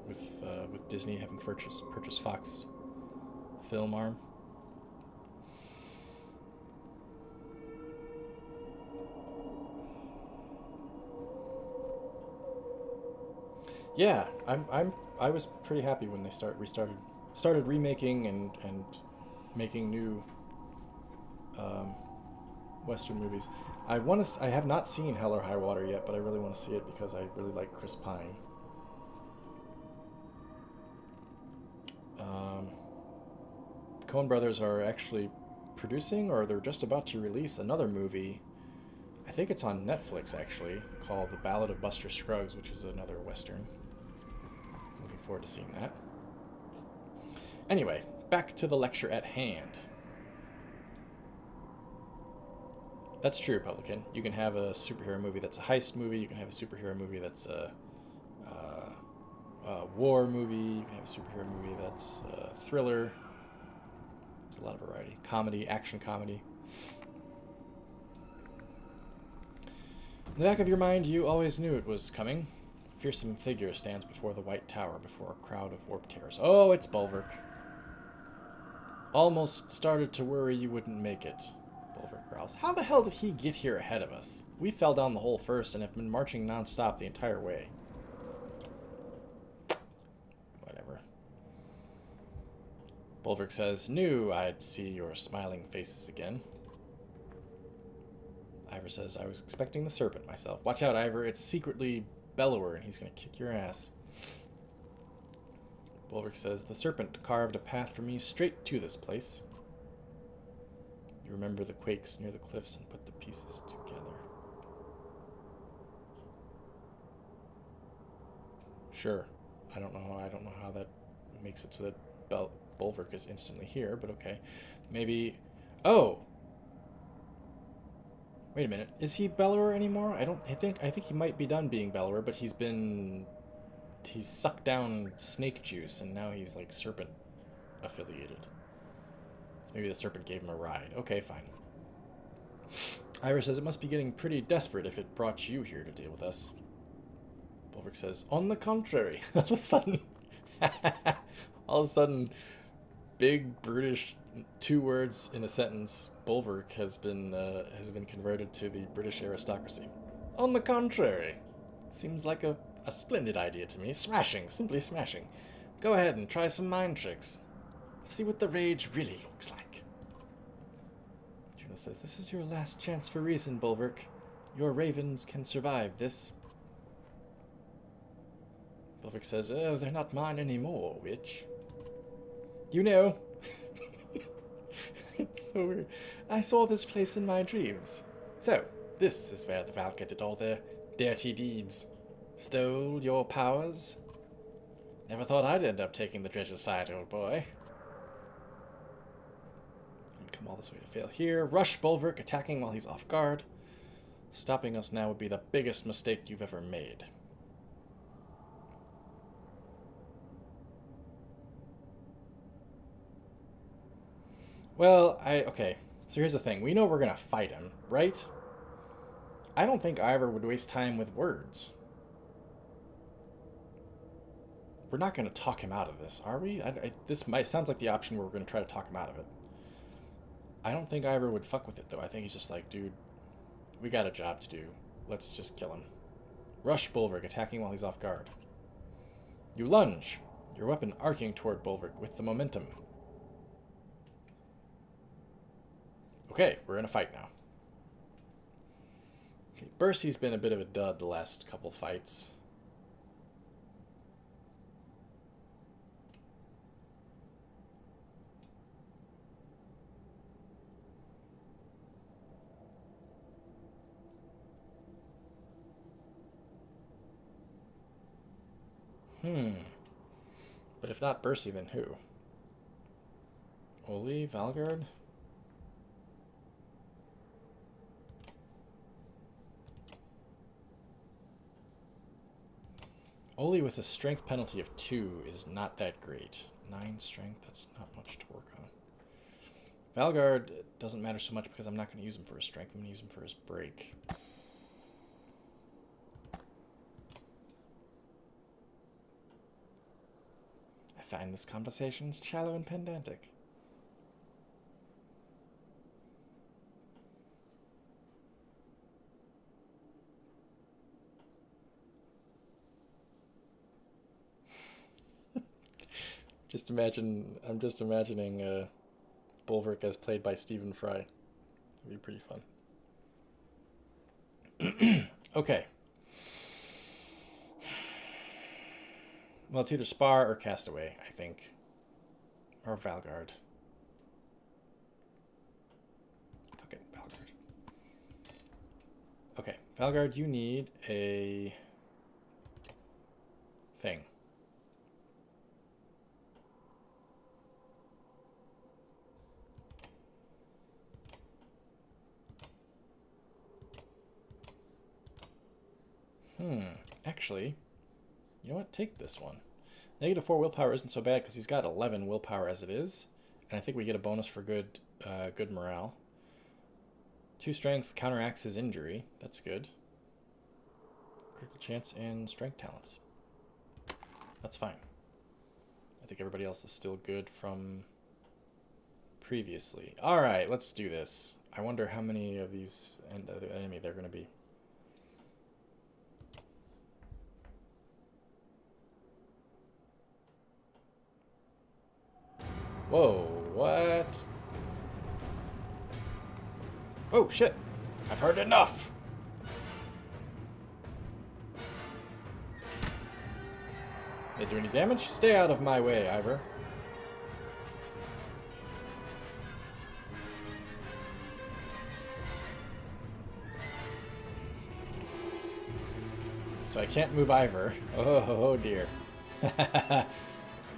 With Disney having purchased Fox film arm. Yeah, I was pretty happy when they started remaking and making new Western movies. I have not seen Hell or High Water yet, but I really want to see it because I really like Chris Pine. Coen Brothers are actually producing, or they're just about to release another movie. I think it's on Netflix actually, called The Ballad of Buster Scruggs, which is another Western. Looking forward to seeing that. Anyway, back to the lecture at hand. That's true, Republican. You can have a superhero movie that's a heist movie. You can have a superhero movie that's a war movie. You can have a superhero movie that's a thriller. There's a lot of variety. Comedy, action comedy. In the back of your mind, you always knew it was coming. A fearsome figure stands before the White Tower, before a crowd of warp tears. Oh, it's Bulwark. Almost started to worry you wouldn't make it. Bulwark growls. How the hell did he get here ahead of us? We fell down the hole first and have been marching non-stop the entire way. Whatever. Bulwark says, knew I'd see your smiling faces again. Ivor says, I was expecting the serpent myself. Watch out, Ivor. It's secretly Bellower, and he's going to kick your ass. Bulwark says, the serpent carved a path for me straight to this place. You remember the quakes near the cliffs and put the pieces together. Sure. I don't know how that makes it so that Bulwark is instantly here, but okay. Maybe... Oh! Wait a minute. Is he Bellower anymore? I think he might be done being Bellower, but he's sucked down snake juice, and now he's like serpent affiliated. Maybe the serpent gave him a ride. Okay, fine. Ivor says it must be getting pretty desperate if it brought you here to deal with us. Bulwark says, on the contrary. All of a sudden, big, brutish, 2 words in a sentence, Bulwark has been converted to the British aristocracy. On the contrary. Seems like a splendid idea to me. Smashing, simply smashing. Go ahead and try some mind tricks. See what the rage really looks like. Juno says, this is your last chance for reason, Bulwark. Your ravens can survive this. Bulwark says, oh, they're not mine anymore, witch. You know. It's so weird. I saw this place in my dreams. So, this is where the Valka did all their dirty deeds. Stole your powers. Never thought I'd end up taking the dredger's side, old boy. And come all this way to fail here. Rush Bulwark, attacking while he's off guard. Stopping us now would be the biggest mistake you've ever made. Well, okay. So here's the thing. We know we're going to fight him, right? I don't think Ivor would waste time with words. We're not going to talk him out of this, are we? This might sounds like the option where we're going to try to talk him out of it. I don't think Ivor would fuck with it, though. I think he's just like, dude, we got a job to do. Let's just kill him. Rush Bulwark, attacking while he's off guard. You lunge, your weapon arcing toward Bulwark with the momentum. Okay, we're in a fight now. Okay, Bercy's been a bit of a dud the last couple fights. But if not Bercy, then who? Oli, Valgard? Oli with a strength penalty of 2 is not that great. 9 strength, that's not much to work on. Valgard doesn't matter so much because I'm not going to use him for his strength. I'm going to use him for his break. I find this conversation shallow and pedantic. I'm just imagining Bulwark as played by Stephen Fry. It'd be pretty fun. Okay. Well, it's either Spar or Castaway, I think. Or Valgard. Fuck it, Valgard. Okay, Valgard, you need a thing. Actually, you know what? Take this one. -4 willpower isn't so bad because he's got 11 willpower as it is. And I think we get a bonus for good morale. 2 strength counteracts his injury. That's good. Critical chance and strength talents. That's fine. I think everybody else is still good from previously. Alright, let's do this. I wonder how many of these enemy there are going to be. Whoa, what? Oh, shit. I've heard enough. They do any damage? Stay out of my way, Ivor. So I can't move Ivor. Oh dear.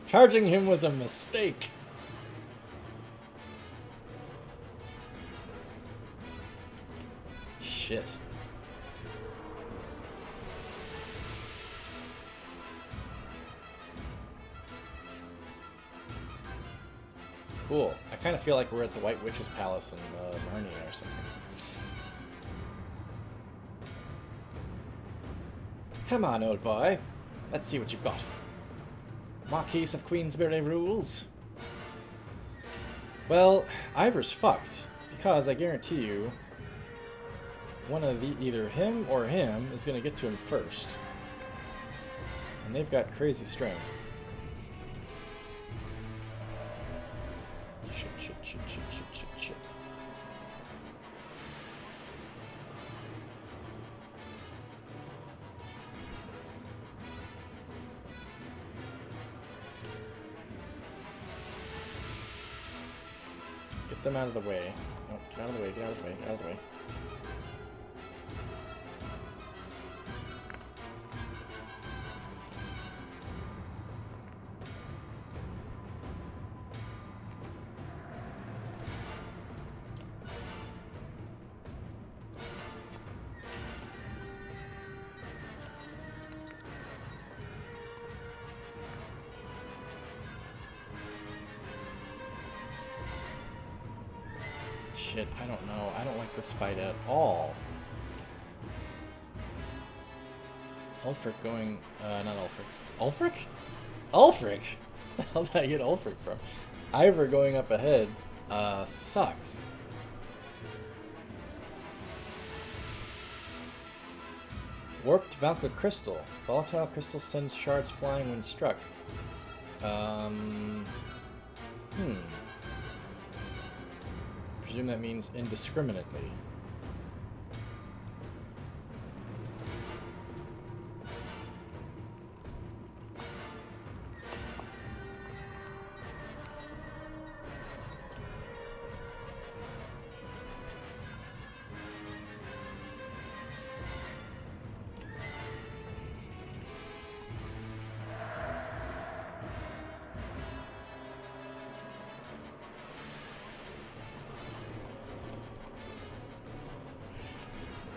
Charging him was a mistake. Shit. Cool. I kind of feel like we're at the White Witch's Palace in Narnia or something. Come on, old boy. Let's see what you've got. Marquis of Queensberry rules. Well, Ivor's fucked, because I guarantee you one of either him or him is going to get to him first. And they've got crazy strength. Shit. Get them out of the way. Oh, get out of the way, get out of the way, get out of the way. Shit, I don't know. I don't like this fight at all. Ulfric going... not Ulfric. Ulfric? Ulfric? Where the hell did I get Ulfric from? Ivor going up ahead, sucks. Warped Valka Crystal. Volatile crystal sends shards flying when struck. Presume that means indiscriminately.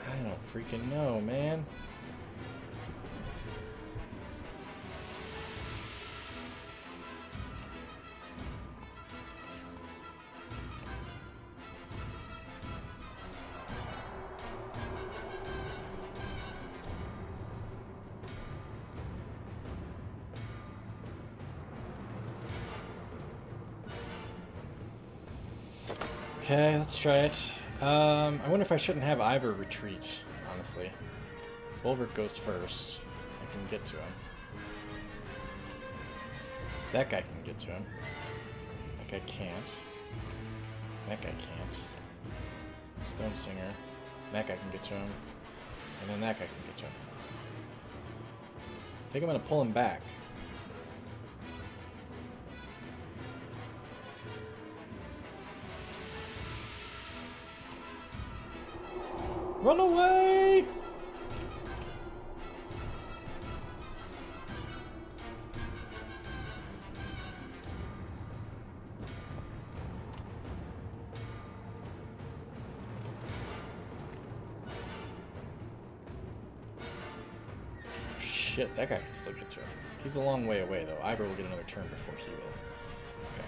I don't freaking know, man. Okay, let's try it. I wonder if I shouldn't have Ivor retreat, honestly. Wolveric goes first. I can get to him. That guy can get to him. That guy can't. That guy can't. Stone Singer. That guy can get to him. And then that guy can get to him. I think I'm gonna pull him back. Run away! Shit, that guy can still get to him. He's a long way away, though. Ivor will get another turn before he will. Okay.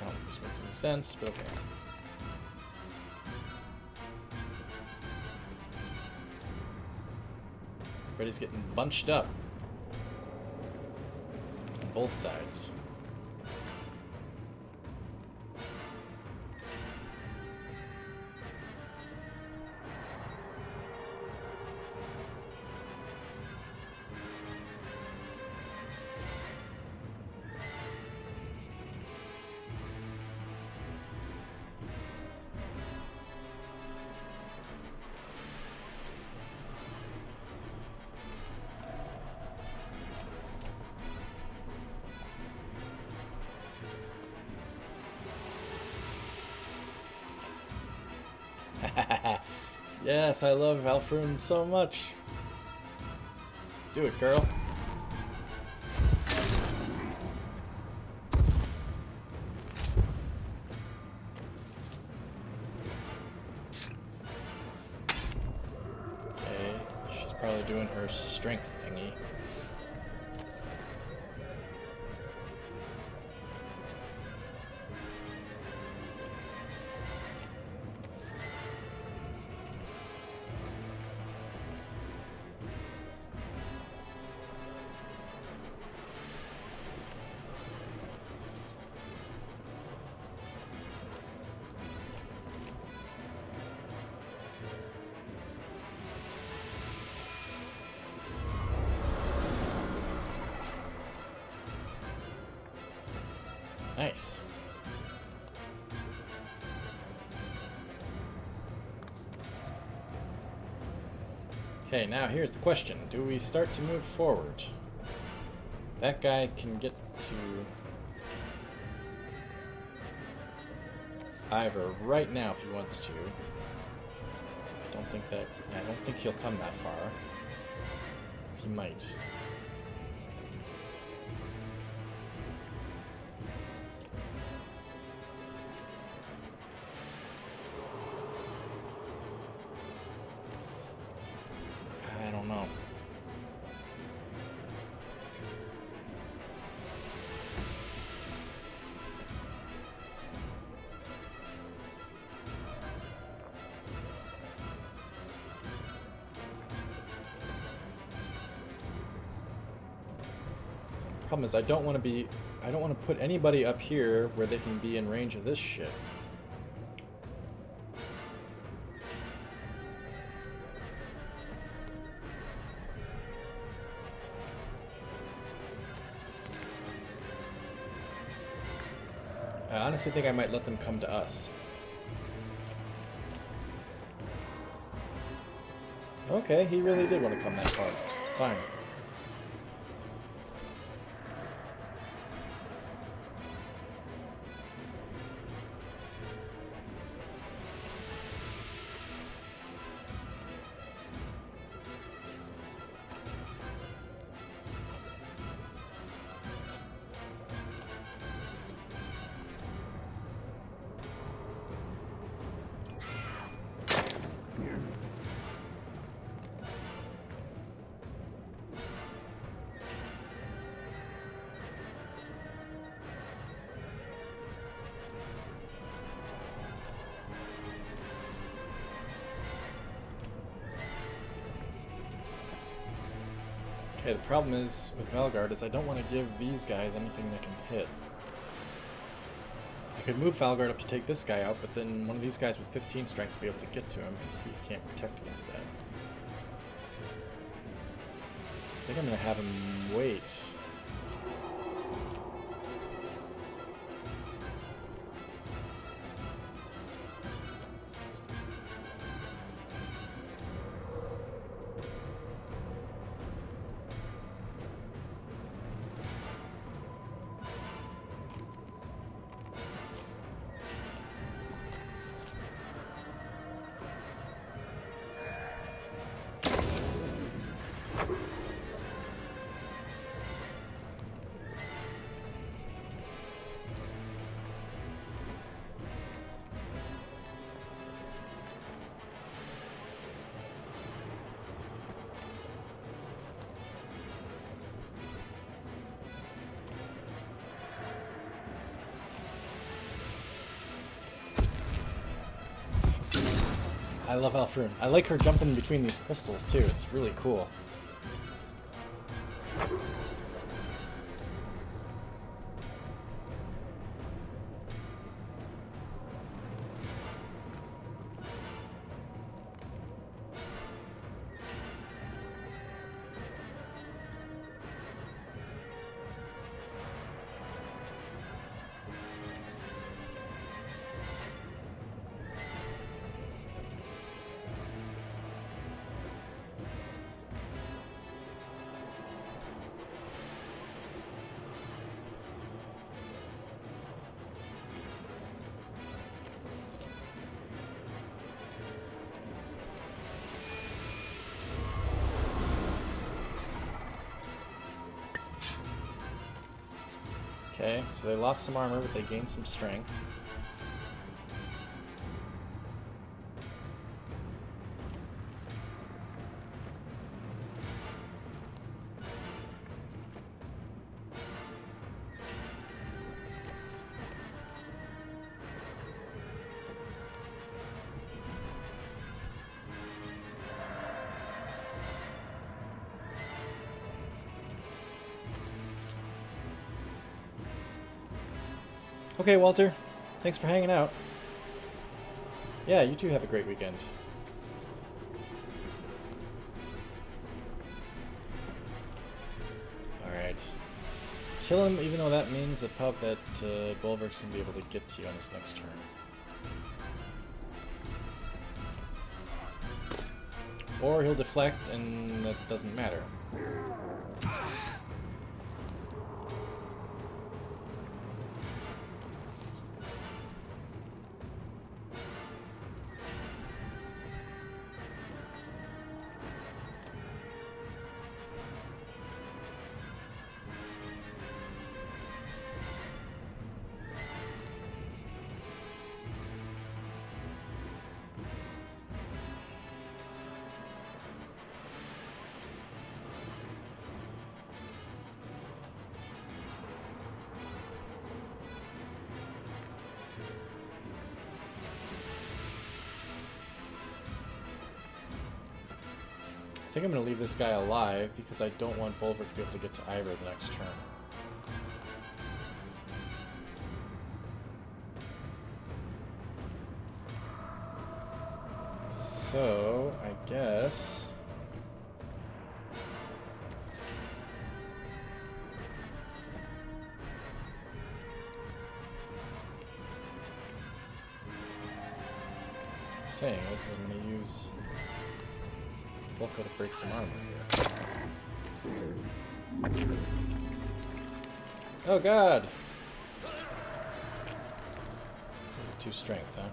I don't think this makes any sense, but okay. Everybody's getting bunched up. On both sides. Yes, I love Alfruin so much. Do it, girl. Okay, she's probably doing her strength thingy. Nice. Okay, now here's the question. Do we start to move forward? That guy can get to Ivor right now if he wants to. I don't think he'll come that far. He might. Problem is, I don't want to put anybody up here where they can be in range of this shit. I honestly think I might let them come to us. Okay, he really did want to come that far. Fine. Okay, the problem is with Valgard is I don't want to give these guys anything that can hit. I could move Valgard up to take this guy out, but then one of these guys with 15 strength would be able to get to him, and he can't protect against that. I think I'm going to have him wait. I love Alfrune. I like her jumping between these crystals too. It's really cool. Okay, so they lost some armor, but they gained some strength. Okay, Walter. Thanks for hanging out. Yeah, you two have a great weekend. Alright. Kill him, even though that means that Bulwark's going to be able to get to you on his next turn. Or he'll deflect, and that doesn't matter. I think I'm going to leave this guy alive because I don't want Bulwark to be able to get to Ivor the next turn. So, I guess... saying is I'm going to use Volko to break some armor here. Oh god! 2 strength, huh?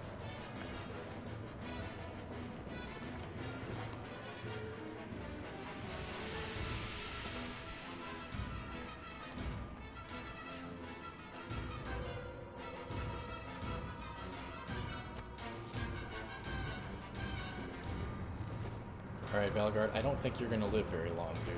Alright, Valgard, I don't think you're gonna live very long, dude.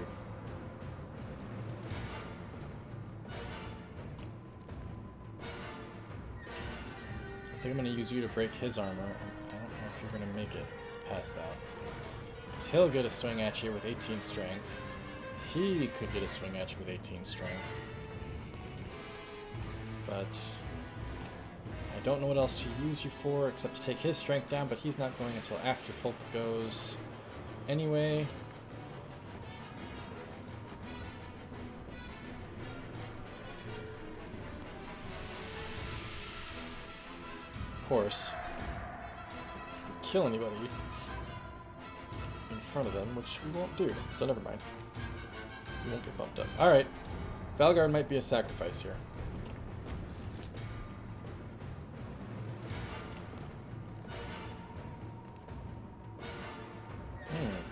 I think I'm gonna use you to break his armor. I don't know if you're gonna make it past that. Because he'll get a swing at you with 18 strength. He could get a swing at you with 18 strength. But I don't know what else to use you for except to take his strength down, but he's not going until after Folk goes anyway. Of course, if we kill anybody in front of them, which we won't do, so never mind. We won't get bumped up. Alright, Valgard might be a sacrifice here.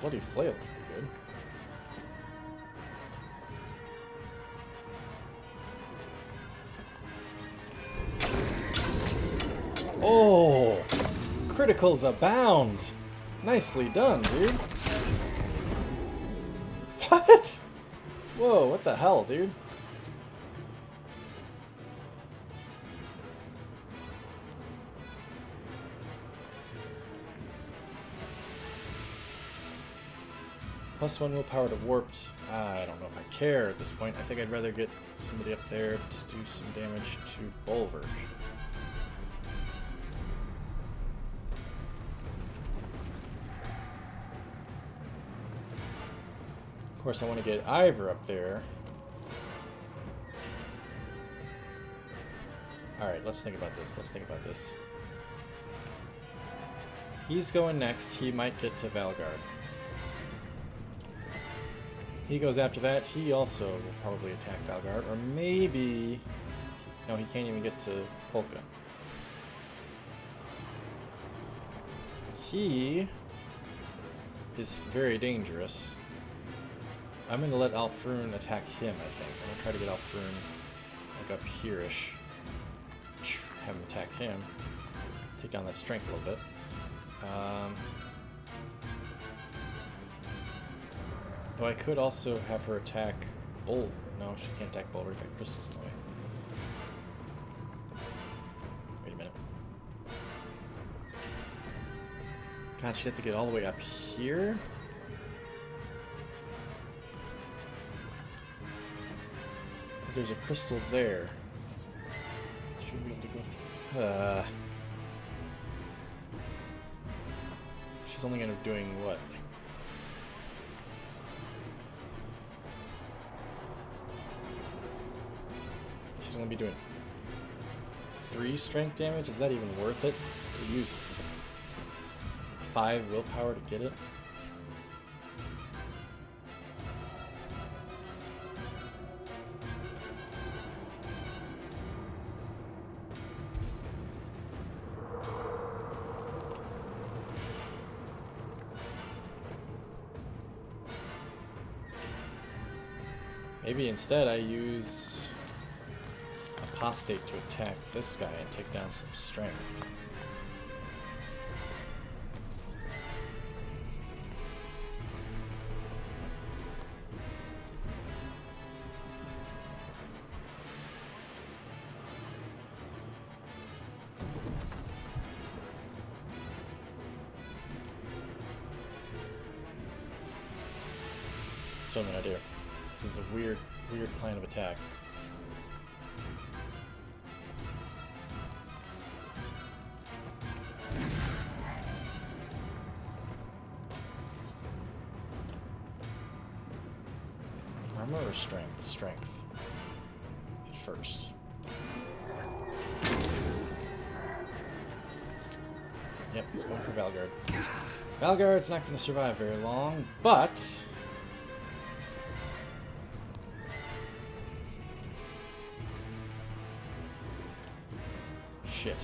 Bloody flail could be good. Oh! Criticals abound! Nicely done, dude. What? Whoa, what the hell, dude? +1 willpower to warped. I don't know if I care at this point. I think I'd rather get somebody up there to do some damage to Bulwark. Of course, I want to get Ivor up there. Alright, let's think about this. Let's think about this. He's going next. He might get to Valgard. He goes after that. He also will probably attack Valgard. Or maybe... No, he can't even get to Folka. He is very dangerous. I'm going to let Alfrun attack him, I think. I'm going to try to get Alfrun like up here-ish. Have him attack him. Take down that strength a little bit. Though I could also have her attack Bull. No, she can't attack Bull. Right, Crystal's in the way. Wait a minute. God, she'd have to get all the way up here? Because there's a crystal there. Should we be able to go through? She's only going to be doing what? She's going to be doing 3 strength damage? Is that even worth it? To use 5 willpower to get it? Maybe instead I use Apostate to attack this guy and take down some strength. That's what I'm gonna do. This is a weird plan of attack. Armor or strength? Strength. At first. Yep, he's going for Valgard. Valgard's not going to survive very long, but... Shit.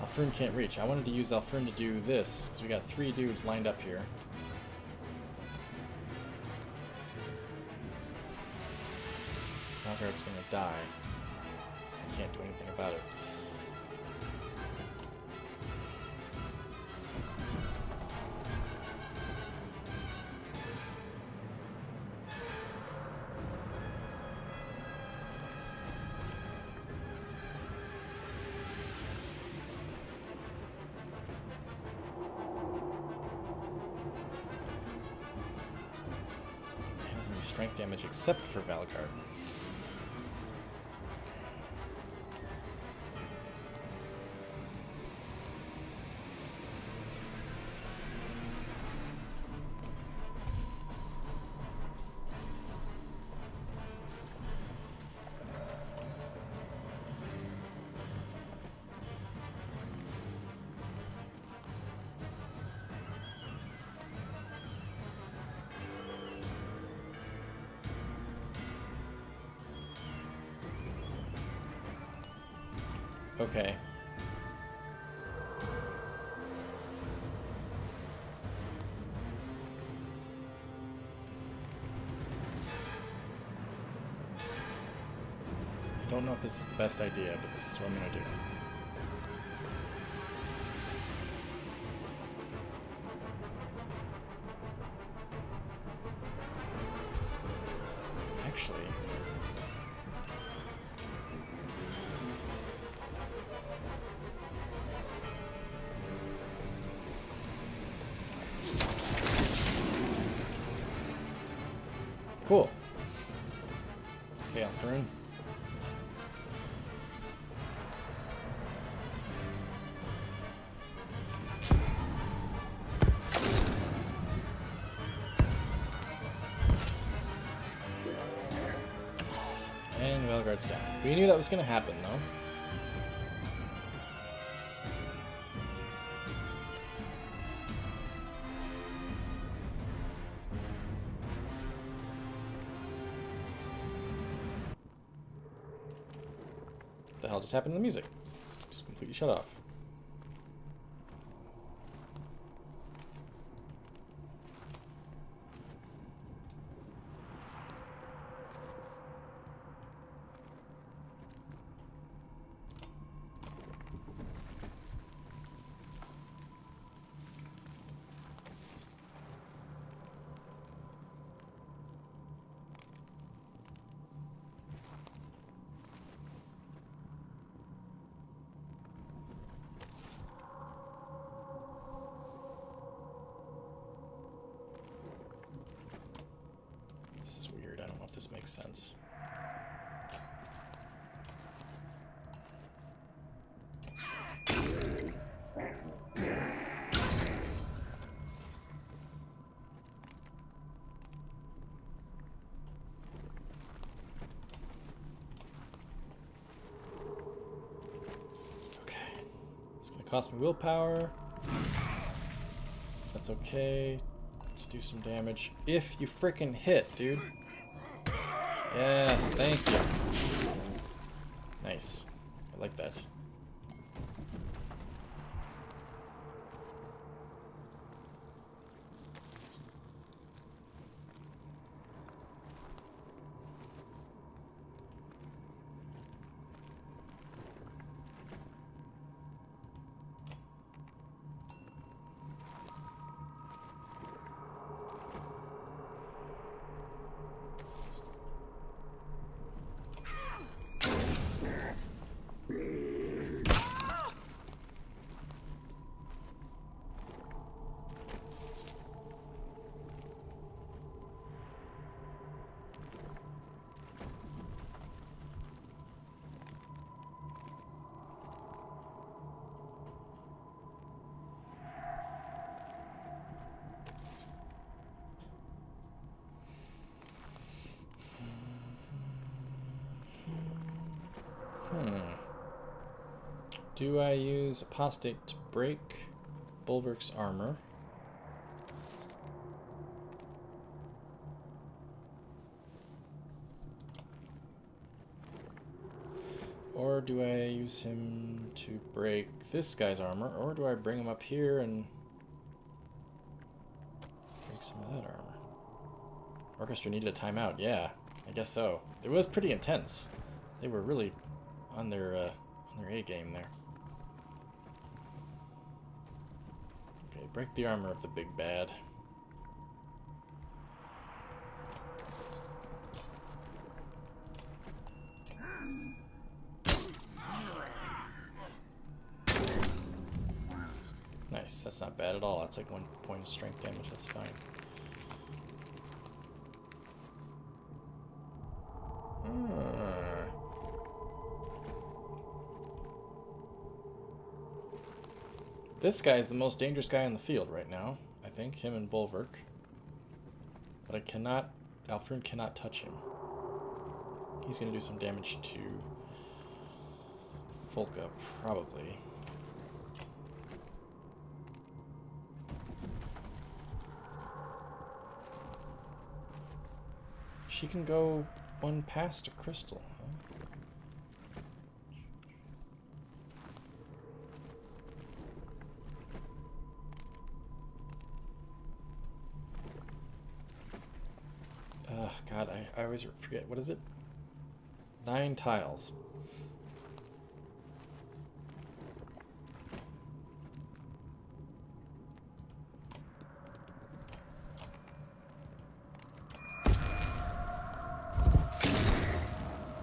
Alfrin can't reach. I wanted to use Alfrin to do this, because we got 3 dudes lined up here. Valgard's going to die. I can't do anything about it. Strength damage except for Valgard. Okay. I don't know if this is the best idea, but this is what I'm gonna do. Actually... Cool. Okay, Alfrin. And Valgard's down. We knew that was going to happen, though. What the hell just happened to the music? Just completely shut off. This is weird. I don't know if this makes sense. Okay. It's gonna cost me willpower. That's okay. Let's do some damage. If you frickin' hit, dude. Yes, thank you. Nice. I like that. Do I use Apostate to break Bulwark's armor? Or do I use him to break this guy's armor? Or do I bring him up here and break some of that armor? Orchestra needed a timeout. Yeah, I guess so. It was pretty intense. They were really on their A game there. Okay, break the armor of the big bad. Nice, that's not bad at all. I'll take 1 point of strength damage, that's fine. This guy is the most dangerous guy in the field right now, I think, him and Bulwark. But I cannot, Alfred cannot touch him. He's going to do some damage to Folka, probably. She can go one past a crystal, huh? God, I always forget. What is it? 9 tiles.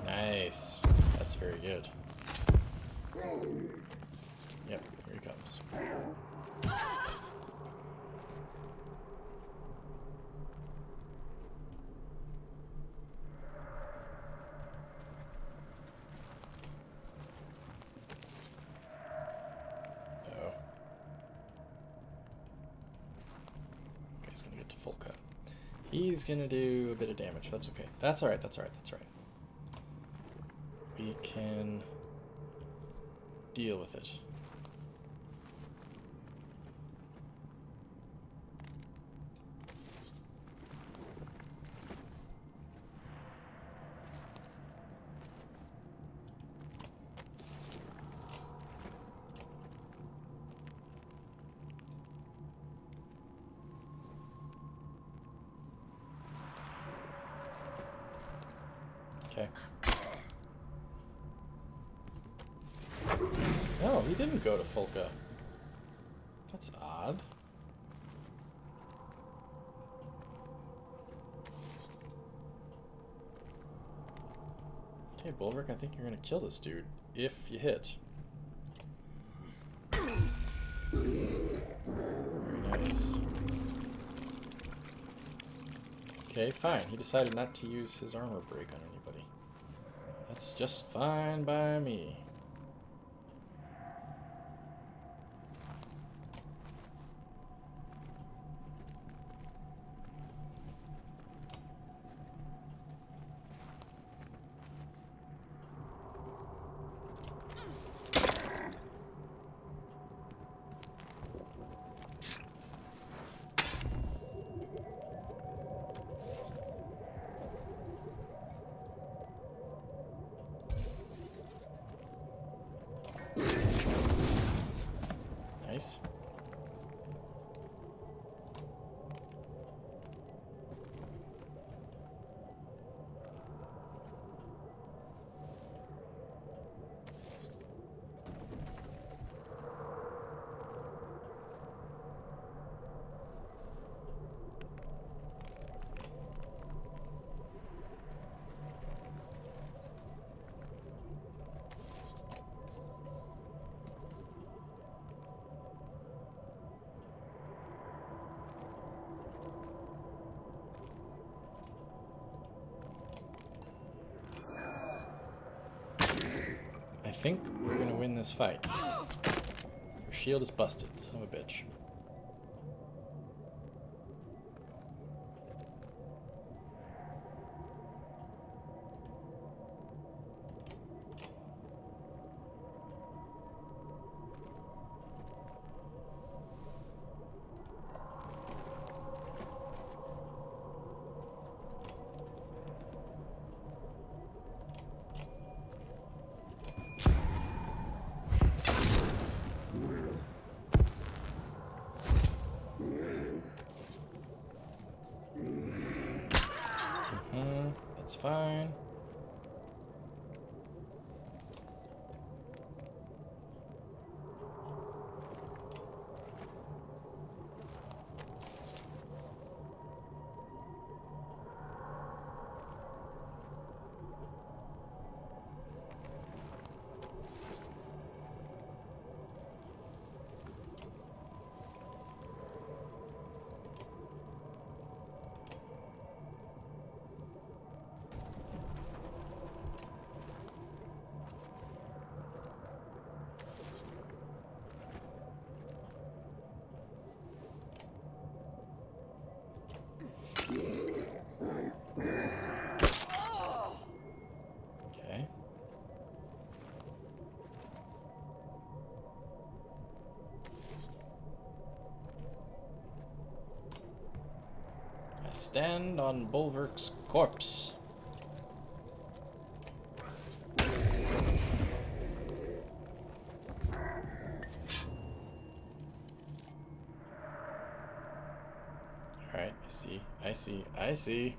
Nice. That's very good. Yep, here he comes. He's gonna do a bit of damage. That's okay. That's alright, that's alright, that's alright. We can deal with it. Okay. No, he didn't go to Folka. That's odd. Okay, Bulwark, I think you're gonna kill this dude if you hit. Very nice. Okay, fine. He decided not to use his armor break on anybody. That's just fine by me. Nice. I think we're gonna win this fight. Her shield is busted, son of a bitch. That's fine. Okay. I stand on Bulwark's corpse. Alright, I see. I see. I see.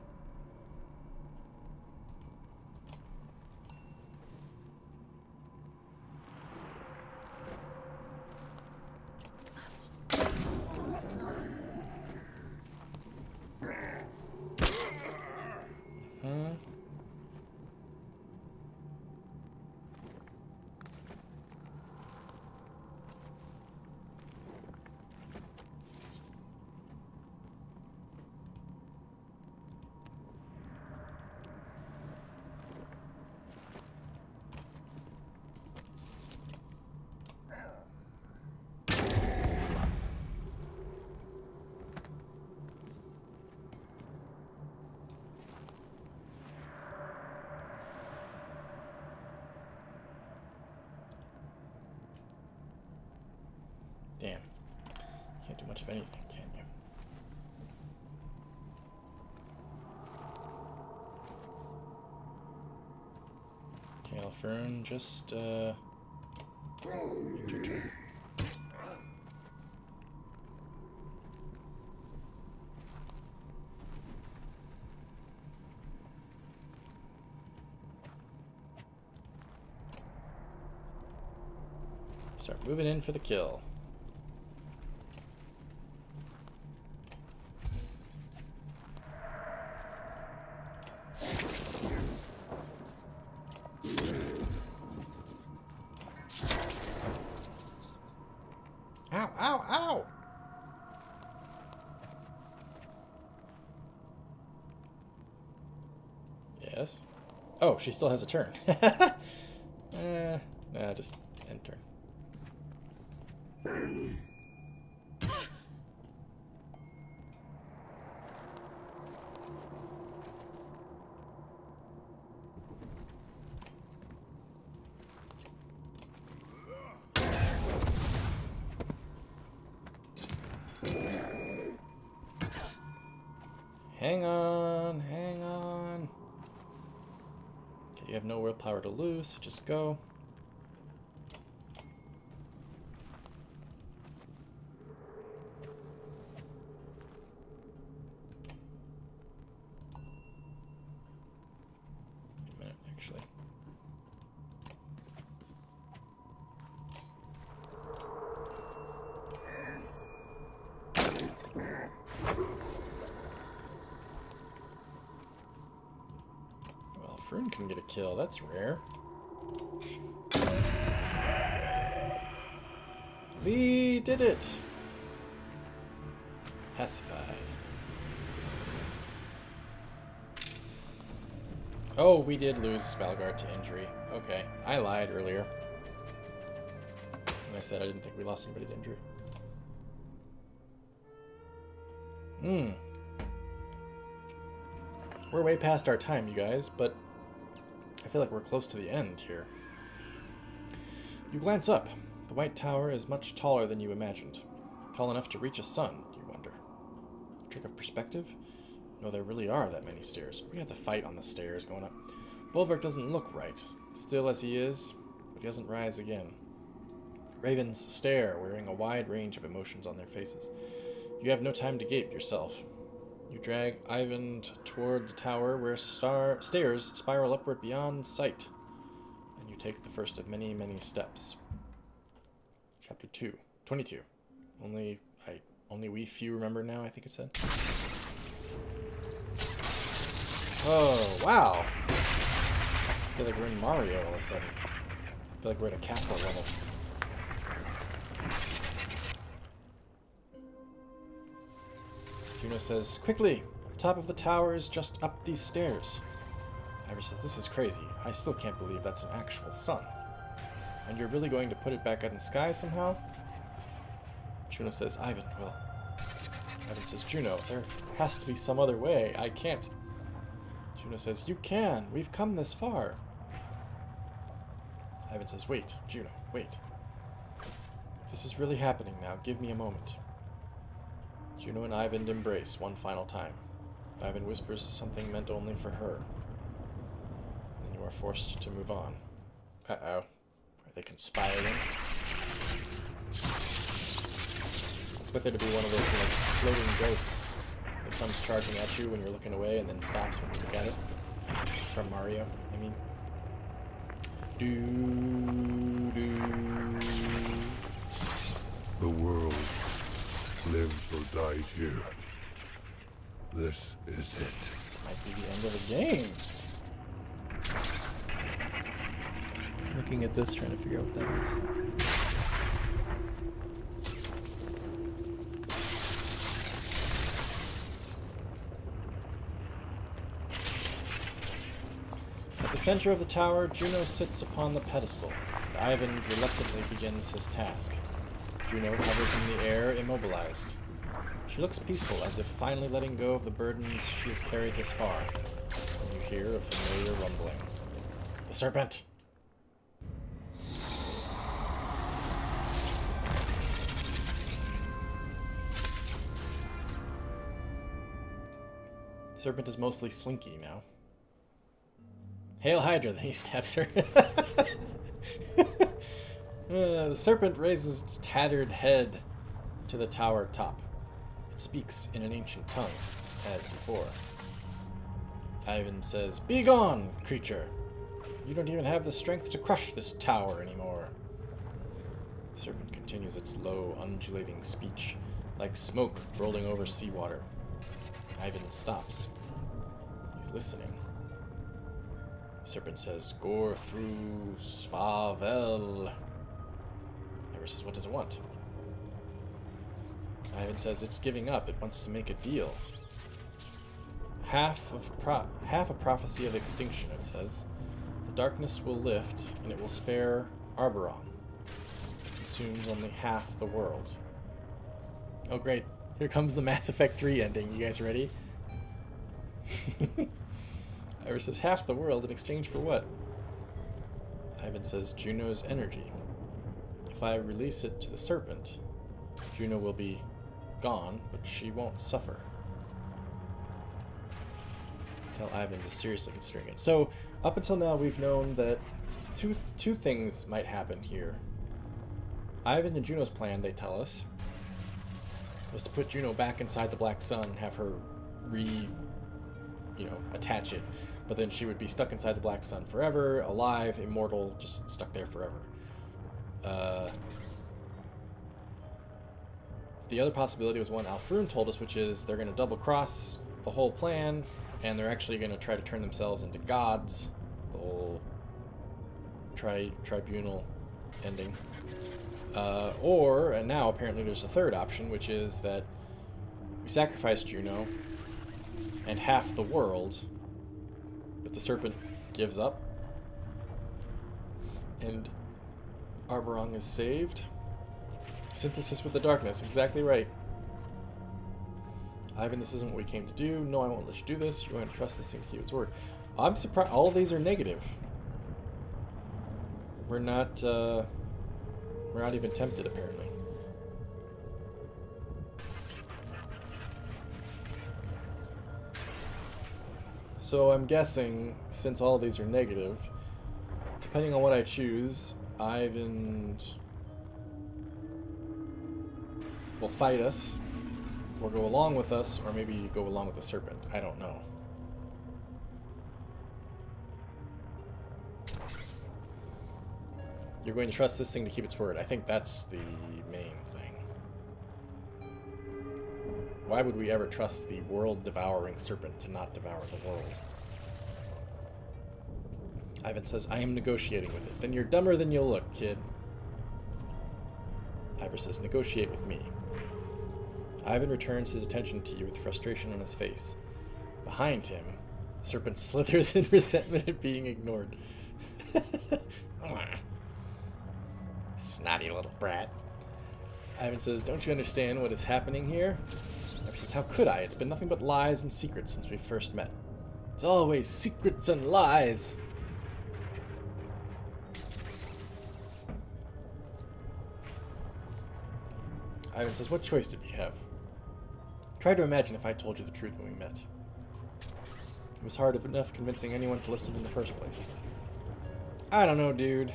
Damn. Can't do much of anything, can you? Okay, Alfern, just, your turn. Start moving in for the kill. Ow, ow, ow! Yes? Oh, she still has a turn. Nah, just end turn. Hang on, hang on. Okay, you have no willpower to lose, so just go. A minute, actually. Well, Froon can get a kill. That's rare. We did it! Pacified. Oh, we did lose Valgard to injury. Okay, I lied earlier when I said I didn't think we lost anybody to injury. We're way past our time, you guys, but I feel like we're close to the end here. You glance up. The White Tower is much taller than you imagined. Tall enough to reach a sun, you wonder. Trick of perspective? No, there really are that many stairs. We're gonna have to fight on the stairs going up. Bulwark doesn't look right. Still as he is, but he doesn't rise again. Ravens stare, wearing a wide range of emotions on their faces. You have no time to gape yourself. You drag Ivan toward the tower where stairs spiral upward beyond sight. And you take the first of many, many steps. Chapter 22. Only we few remember now, I think it said. Oh, wow. I feel like we're in Mario all of a sudden. I feel like we're at a castle level. Juno says, quickly! The top of the tower is just up these stairs. Ivor says, this is crazy. I still can't believe that's an actual sun. And you're really going to put it back in the sky somehow? Juno says, Ivan, well... Ivan says, Juno, there has to be some other way. I can't... Juno says, you can. We've come this far. Ivan says, wait, Juno, wait. This is really happening now. Give me a moment. Juno and Ivan embrace one final time. Ivan whispers something meant only for her. Then you are forced to move on. Uh-oh. Are they conspiring? Expect there to be one of those like floating ghosts that comes charging at you when you're looking away and then stops when you look at it. From Mario, I mean.
The world lives or dies here. This is it.
This might be the end of the game. Looking at this, trying to figure out what that is. At the center of the tower, Juno sits upon the pedestal, and Ivan reluctantly begins his task. Juno hovers in the air, immobilized. She looks peaceful, as if finally letting go of the burdens she has carried this far. And you hear a familiar rumbling. The serpent! The serpent is mostly slinky now. Hail Hydra, then he stabs her. The serpent raises its tattered head to the tower top. It speaks in an ancient tongue, as before. Ivan says, "Be gone, creature! You don't even have the strength to crush this tower anymore." The serpent continues its low, undulating speech, like smoke rolling over seawater. Ivan stops. He's listening. The serpent says, "Gore through Svavel." Ivar says, "What does it want?" Ivan says, "It's giving up. It wants to make a deal. Half a prophecy of extinction," it says. "The darkness will lift, and it will spare Arboron. It consumes only half the world." Oh, great. Here comes the Mass Effect 3 ending. You guys ready? Ivar says, "Half the world in exchange for what?" Ivan says, "Juno's energy. If I release it to the serpent, Juno will be gone, but she won't suffer." Tell Ivan is seriously considering it. So, up until now, we've known that two things might happen here. Ivan and Juno's plan, they tell us, was to put Juno back inside the Black Sun, have her attach it, but then she would be stuck inside the Black Sun forever, alive, immortal, just stuck there forever. The other possibility was one Alfrun told us, which is they're going to double cross the whole plan, and they're actually going to try to turn themselves into gods. The whole tribunal ending. And now apparently there's a third option, which is that we sacrifice Juno and half the world, but the serpent gives up, and Arboron is saved. Synthesis with the darkness, exactly right. Ivan, this isn't what we came to do. No, I won't let you do this. You're going to trust this thing to keep its word. I'm surprised. All of these are negative. We're not even tempted, apparently. So I'm guessing, since all of these are negative, depending on what I choose, Ivan will fight us, Or go along with us, or maybe you go along with the serpent. I don't know. You're going to trust this thing to keep its word. I think that's the main thing. Why would we ever trust the world-devouring serpent to not devour the world? Ivan says, I am negotiating with it. Then you're dumber than you'll look, kid. Ivor says, negotiate with me. Ivan returns his attention to you with frustration on his face. Behind him, the serpent slithers in resentment at being ignored. Snotty little brat. Ivan says, don't you understand what is happening here? Ivor says, how could I? It's been nothing but lies and secrets since we first met. It's always secrets and lies. Ivan says, what choice did we have? Try to imagine if I told you the truth when we met. It was hard enough convincing anyone to listen in the first place. I don't know, dude.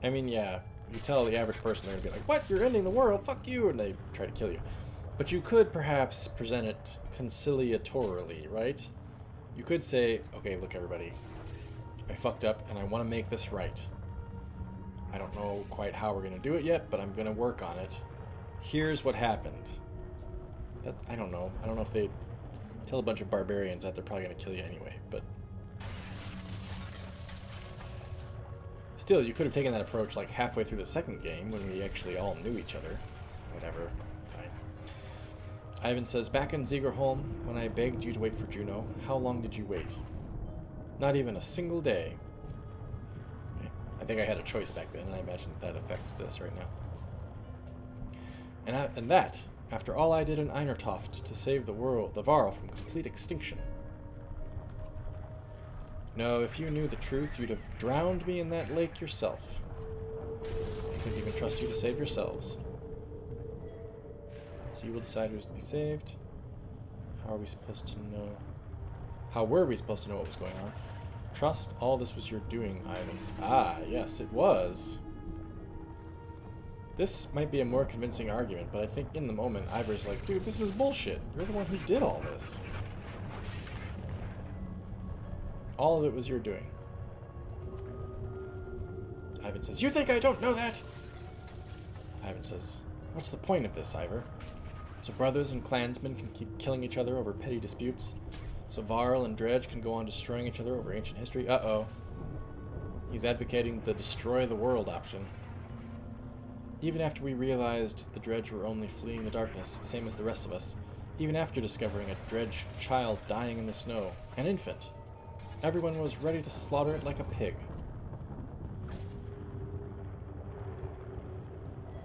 I mean, yeah, you tell the average person, they're going to be like, what? You're ending the world? Fuck you! And they try to kill you. But you could perhaps present it conciliatorily, right? You could say, okay, look, everybody. I fucked up, and I want to make this right. I don't know quite how we're going to do it yet, but I'm going to work on it. Here's what happened. I don't know. I don't know if they tell a bunch of barbarians that they're probably going to kill you anyway, but... Still, you could have taken that approach like halfway through the second game when we actually all knew each other. Whatever. Fine. Ivan says, back in Zegerholm, when I begged you to wait for Juno, how long did you wait? Not even a single day. Okay. I think I had a choice back then, and I imagine that affects this right now. And that, after all I did in Einertoft to save the world, the Varl, from complete extinction. No, if you knew the truth, you'd have drowned me in that lake yourself. I couldn't even trust you to save yourselves. So you will decide who's to be saved. How are we supposed to know? How were we supposed to know what was going on? Trust all this was your doing, Ivan. Ah, yes, it was. This might be a more convincing argument, but I think in the moment, Ivor's like, dude, this is bullshit. You're the one who did all this. All of it was your doing. Ivan says, you think I don't know that? Ivan says, what's the point of this, Ivor? So brothers and clansmen can keep killing each other over petty disputes? So Varl and Dredge can go on destroying each other over ancient history? Uh-oh. He's advocating the destroy the world option. Even after we realized the Dredge were only fleeing the darkness, same as the rest of us, even after discovering a Dredge child dying in the snow, an infant, everyone was ready to slaughter it like a pig.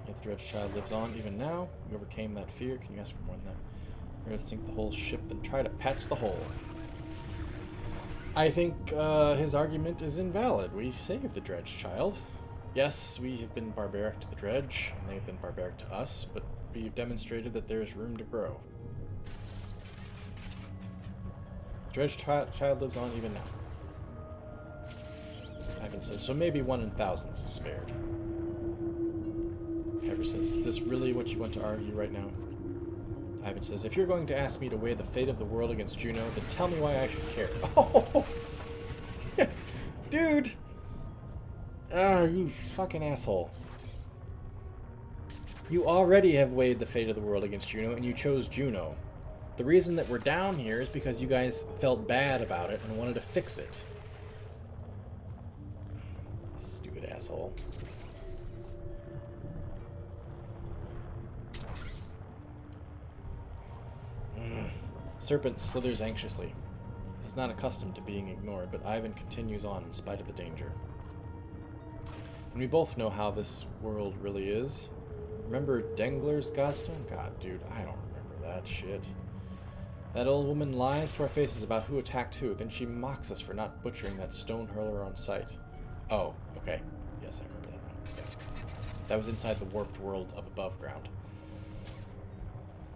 Yet the Dredge child lives on even now. You overcame that fear. Can you ask for more than that? Rather sink the whole ship than try to patch the hole. I think his argument is invalid. We saved the Dredge child. Yes, we have been barbaric to the Dredge, and they've been barbaric to us, but we've demonstrated that there's room to grow. The Dredge child lives on even now. Ivan says, so maybe 1 in thousands is spared. Ivor says, is this really what you want to argue right now? Ivan says, if you're going to ask me to weigh the fate of the world against Juno, then tell me why I should care. Oh! Dude! Ah, you fucking asshole. You already have weighed the fate of the world against Juno, and you chose Juno. The reason that we're down here is because you guys felt bad about it and wanted to fix it. Stupid asshole. Serpent slithers anxiously. He's not accustomed to being ignored, but Ivan continues on in spite of the danger. And we both know how this world really is. Remember Dengler's Godstone? God, dude, I don't remember that shit. That old woman lies to our faces about who attacked who, then she mocks us for not butchering that stone hurler on sight. Oh, okay. Yes, I remember that now. Yeah. That was inside the warped world of above ground.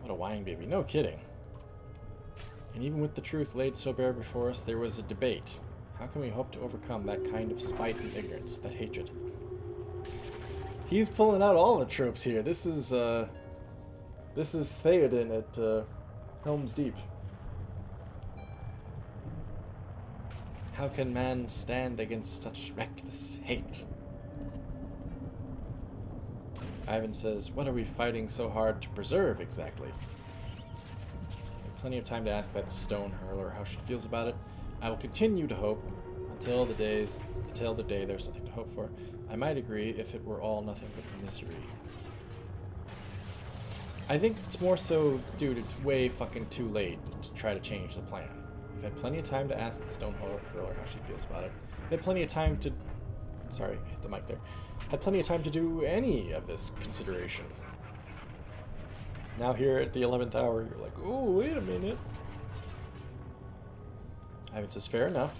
What a whining baby. No kidding. And even with the truth laid so bare before us, there was a debate. How can we hope to overcome that kind of spite and ignorance, that hatred? He's pulling out all the tropes here. This is Theoden at Helm's Deep. How can man stand against such reckless hate? Ivan says, what are we fighting so hard to preserve exactly? I have plenty of time to ask that stone hurler how she feels about it. I will continue to hope until the day there's nothing to hope for. I might agree if it were all nothing but misery. I think it's more so, dude, it's way fucking too late to try to change the plan. We've had plenty of time to ask the stone hurler how she feels about it. We've had plenty of time to... Sorry, I hit the mic there. Had plenty of time to do any of this consideration. Now here at the 11th hour, you're like, oh, wait a minute. Ivan says, fair enough.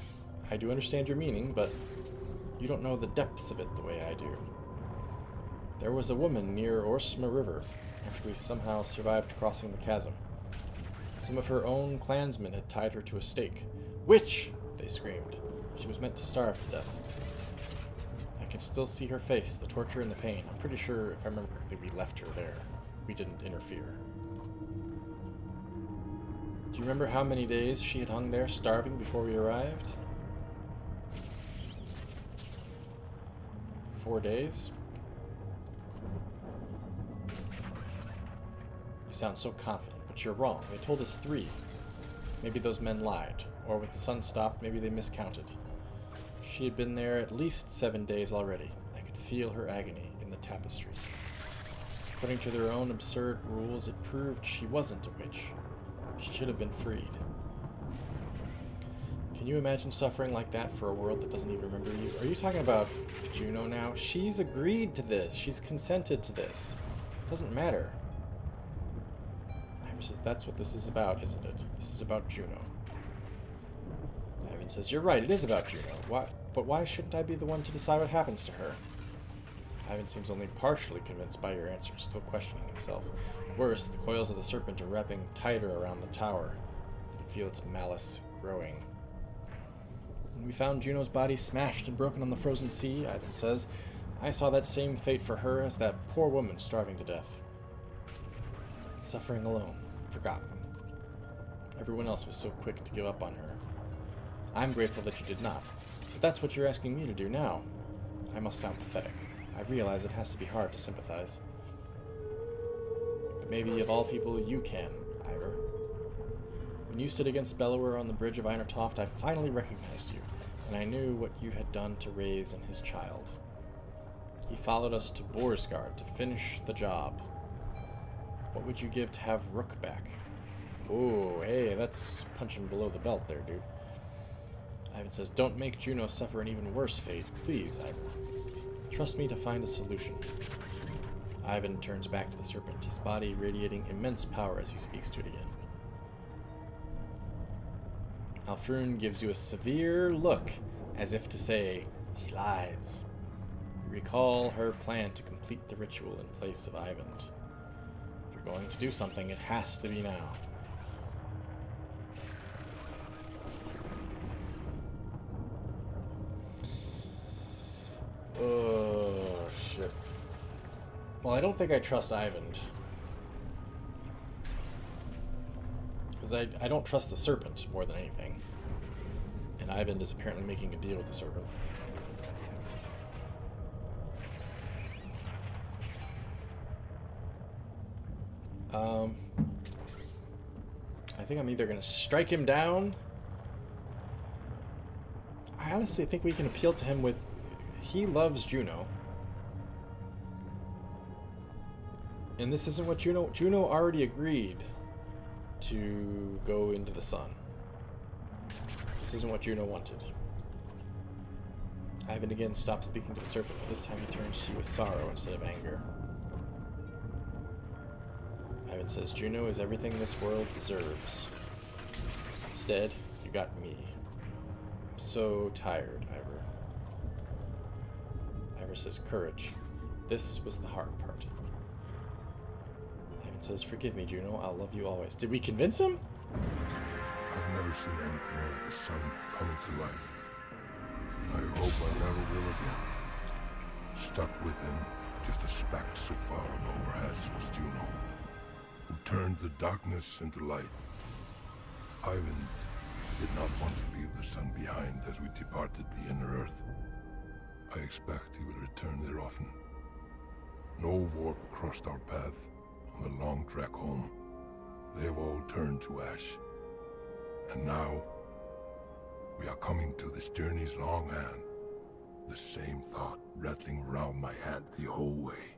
I do understand your meaning, but you don't know the depths of it the way I do. There was a woman near Orsma River after we somehow survived crossing the chasm. Some of her own clansmen had tied her to a stake. Witch! They screamed. She was meant to starve to death. I can still see her face, the torture and the pain. I'm pretty sure, if I remember correctly, we left her there. We didn't interfere. Do you remember how many days she had hung there starving before we arrived? 4 days? You sound so confident, but you're wrong. They told us 3. Maybe those men lied. Or with the sun stopped, maybe they miscounted. She had been there at least 7 days already. I could feel her agony in the tapestry. According to their own absurd rules, it proved she wasn't a witch. She should have been freed. Can you imagine suffering like that for a world that doesn't even remember you? Are you talking about Juno now? She's agreed to this. She's consented to this. It doesn't matter. Ivan says, that's what this is about, isn't it? This is about Juno. Ivan says, you're right, it is about Juno. But why shouldn't I be the one to decide what happens to her? Ivan seems only partially convinced by your answer, still questioning himself. Worse, the coils of the serpent are wrapping tighter around the tower. You can feel its malice growing. When we found Juno's body smashed and broken on the frozen sea, Ivan says, I saw that same fate for her as that poor woman starving to death. Suffering alone, forgotten. Everyone else was so quick to give up on her. I'm grateful that you did not, but that's what you're asking me to do now. I must sound pathetic. I realize it has to be hard to sympathize. But maybe of all people, you can, Ivor. When you stood against Bellower on the bridge of Einertoft, I finally recognized you, and I knew what you had done to Reyes and his child. He followed us to Borsgard to finish the job. What would you give to have Rook back? Oh, hey, that's punching below the belt there, dude. Ivan says, don't make Juno suffer an even worse fate. Please, Ivor. Trust me to find a solution. Ivan turns back to the serpent, his body radiating immense power as he speaks to it again. Alfrun gives you a severe look, as if to say, he lies. You recall her plan to complete the ritual in place of Ivan. If you're going to do something, it has to be now. Oh, shit. Well, I don't think I trust Ivan. Because I don't trust the serpent more than anything. And Ivan is apparently making a deal with the serpent. I think I'm either going to strike him down. I honestly think we can appeal to him with... He loves Juno. And this isn't what Juno... Juno already agreed to go into the sun. This isn't what Juno wanted. Ivan again stopped speaking to the serpent, but this time he turns to you with sorrow instead of anger. Ivan says, Juno is everything this world deserves. Instead, you got me. I'm so tired, Ivor. Ivor says, courage. This was the hard part. Ivan says, forgive me, Juno. I'll love you always. Did we convince him?
I've never seen anything like a sun coming to life. And I hope I never will again. Stuck with him Just a speck so far above our heads was Juno, who turned the darkness into light. Ivan did not want to leave the sun behind as we departed the inner earth. I expect he will return there often. No warp crossed our path on the long trek home. They have all turned to ash. And now, we are coming to this journey's long end. The same thought rattling around my head the whole way.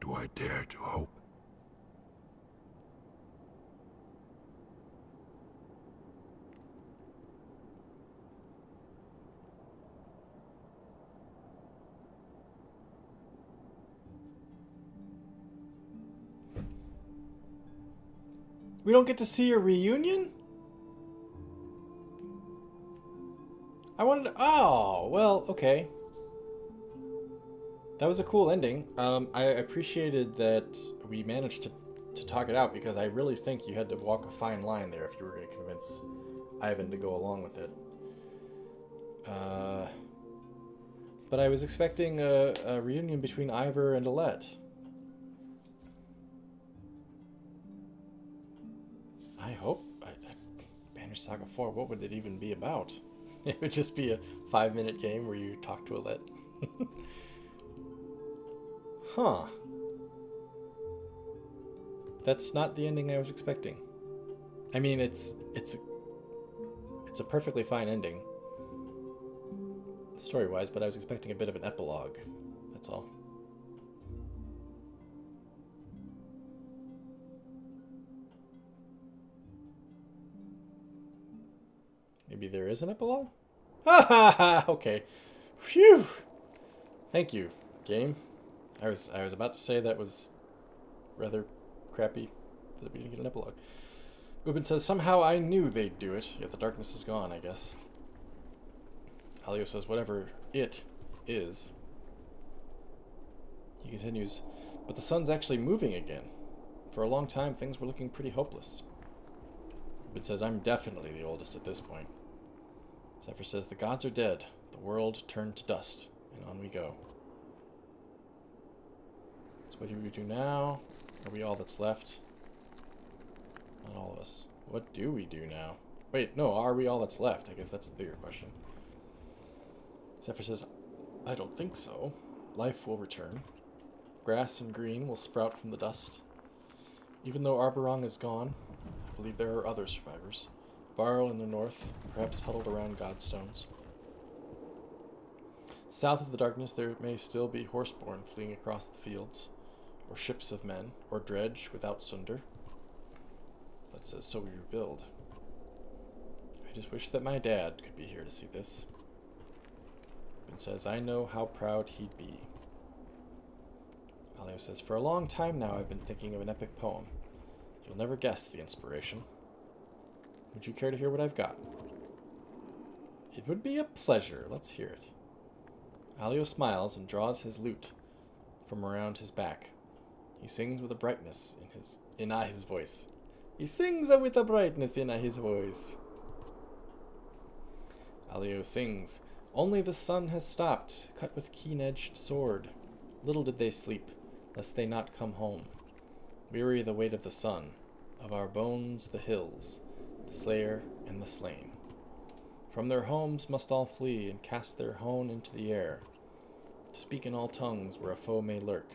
Do I dare to hope?
We don't get to see a reunion? I wanted to... Oh, well, okay. That was a cool ending. I appreciated that we managed to talk it out, because I really think you had to walk a fine line there if you were going to convince Ivan to go along with it. But I was expecting a reunion between Ivor and Alette. I hope. Banner Saga 4, what would it even be about? It would just be a 5-minute game where you talk to Alette. Huh. That's not the ending I was expecting. I mean, it's a perfectly fine ending, story-wise, but I was expecting a bit of an epilogue. That's all. Maybe there is an epilogue? Ha ha ha! Okay. Phew! Thank you, game. I was about to say that was rather crappy that we didn't get an epilogue. Ubin says, somehow I knew they'd do it, yet the darkness is gone, I guess. Alio says, whatever it is. He continues, but the sun's actually moving again. For a long time, things were looking pretty hopeless. Ubin says, I'm definitely the oldest at this point. Zephyr says, the gods are dead, the world turned to dust, and on we go. So what do we do now? Are we all that's left? Not all of us. What do we do now? Wait, no, are we all that's left? I guess that's the bigger question. Zephyr says, I don't think so. Life will return. Grass and green will sprout from the dust. Even though Arborong is gone, I believe there are other survivors. Varl in the north, perhaps huddled around godstones. South of the darkness there may still be horseborn fleeing across the fields, or ships of men, or dredge without sunder. That says, so we rebuild. I just wish that my dad could be here to see this. Ben says, I know how proud he'd be. Alio says, for a long time now I've been thinking of an epic poem. You'll never guess the inspiration. Would you care to hear what I've got? It would be a pleasure. Let's hear it. Alio smiles and draws his lute from around his back. He sings with a brightness in his voice. He sings with a brightness in his voice. Alio sings. Only the sun has stopped, cut with keen-edged sword. Little did they sleep, lest they not come home. Weary the weight of the sun, of our bones the hills, the slayer and the slain. From their homes must all flee, and cast their hone into the air. To speak in all tongues where a foe may lurk,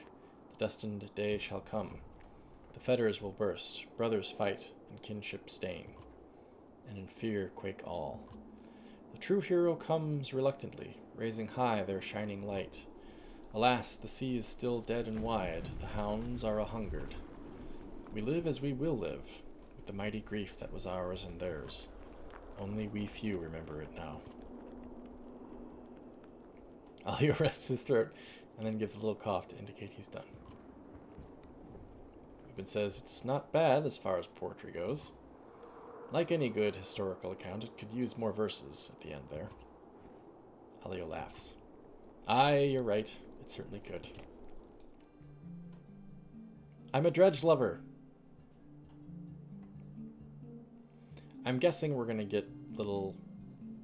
the destined day shall come. The fetters will burst, brothers fight, and kinship stain, and in fear quake all. The true hero comes reluctantly, raising high their shining light. Alas, the sea is still dead and wide, the hounds are a-hungered. We live as we will live, with the mighty grief that was ours and theirs. Only we few remember it now. Alio rests his throat, and then gives a little cough to indicate he's done. Ubin says, it's not bad as far as poetry goes. Like any good historical account, it could use more verses at the end there. Alio laughs. Aye, you're right. It certainly could. I'm a dredge lover. I'm guessing we're going to get little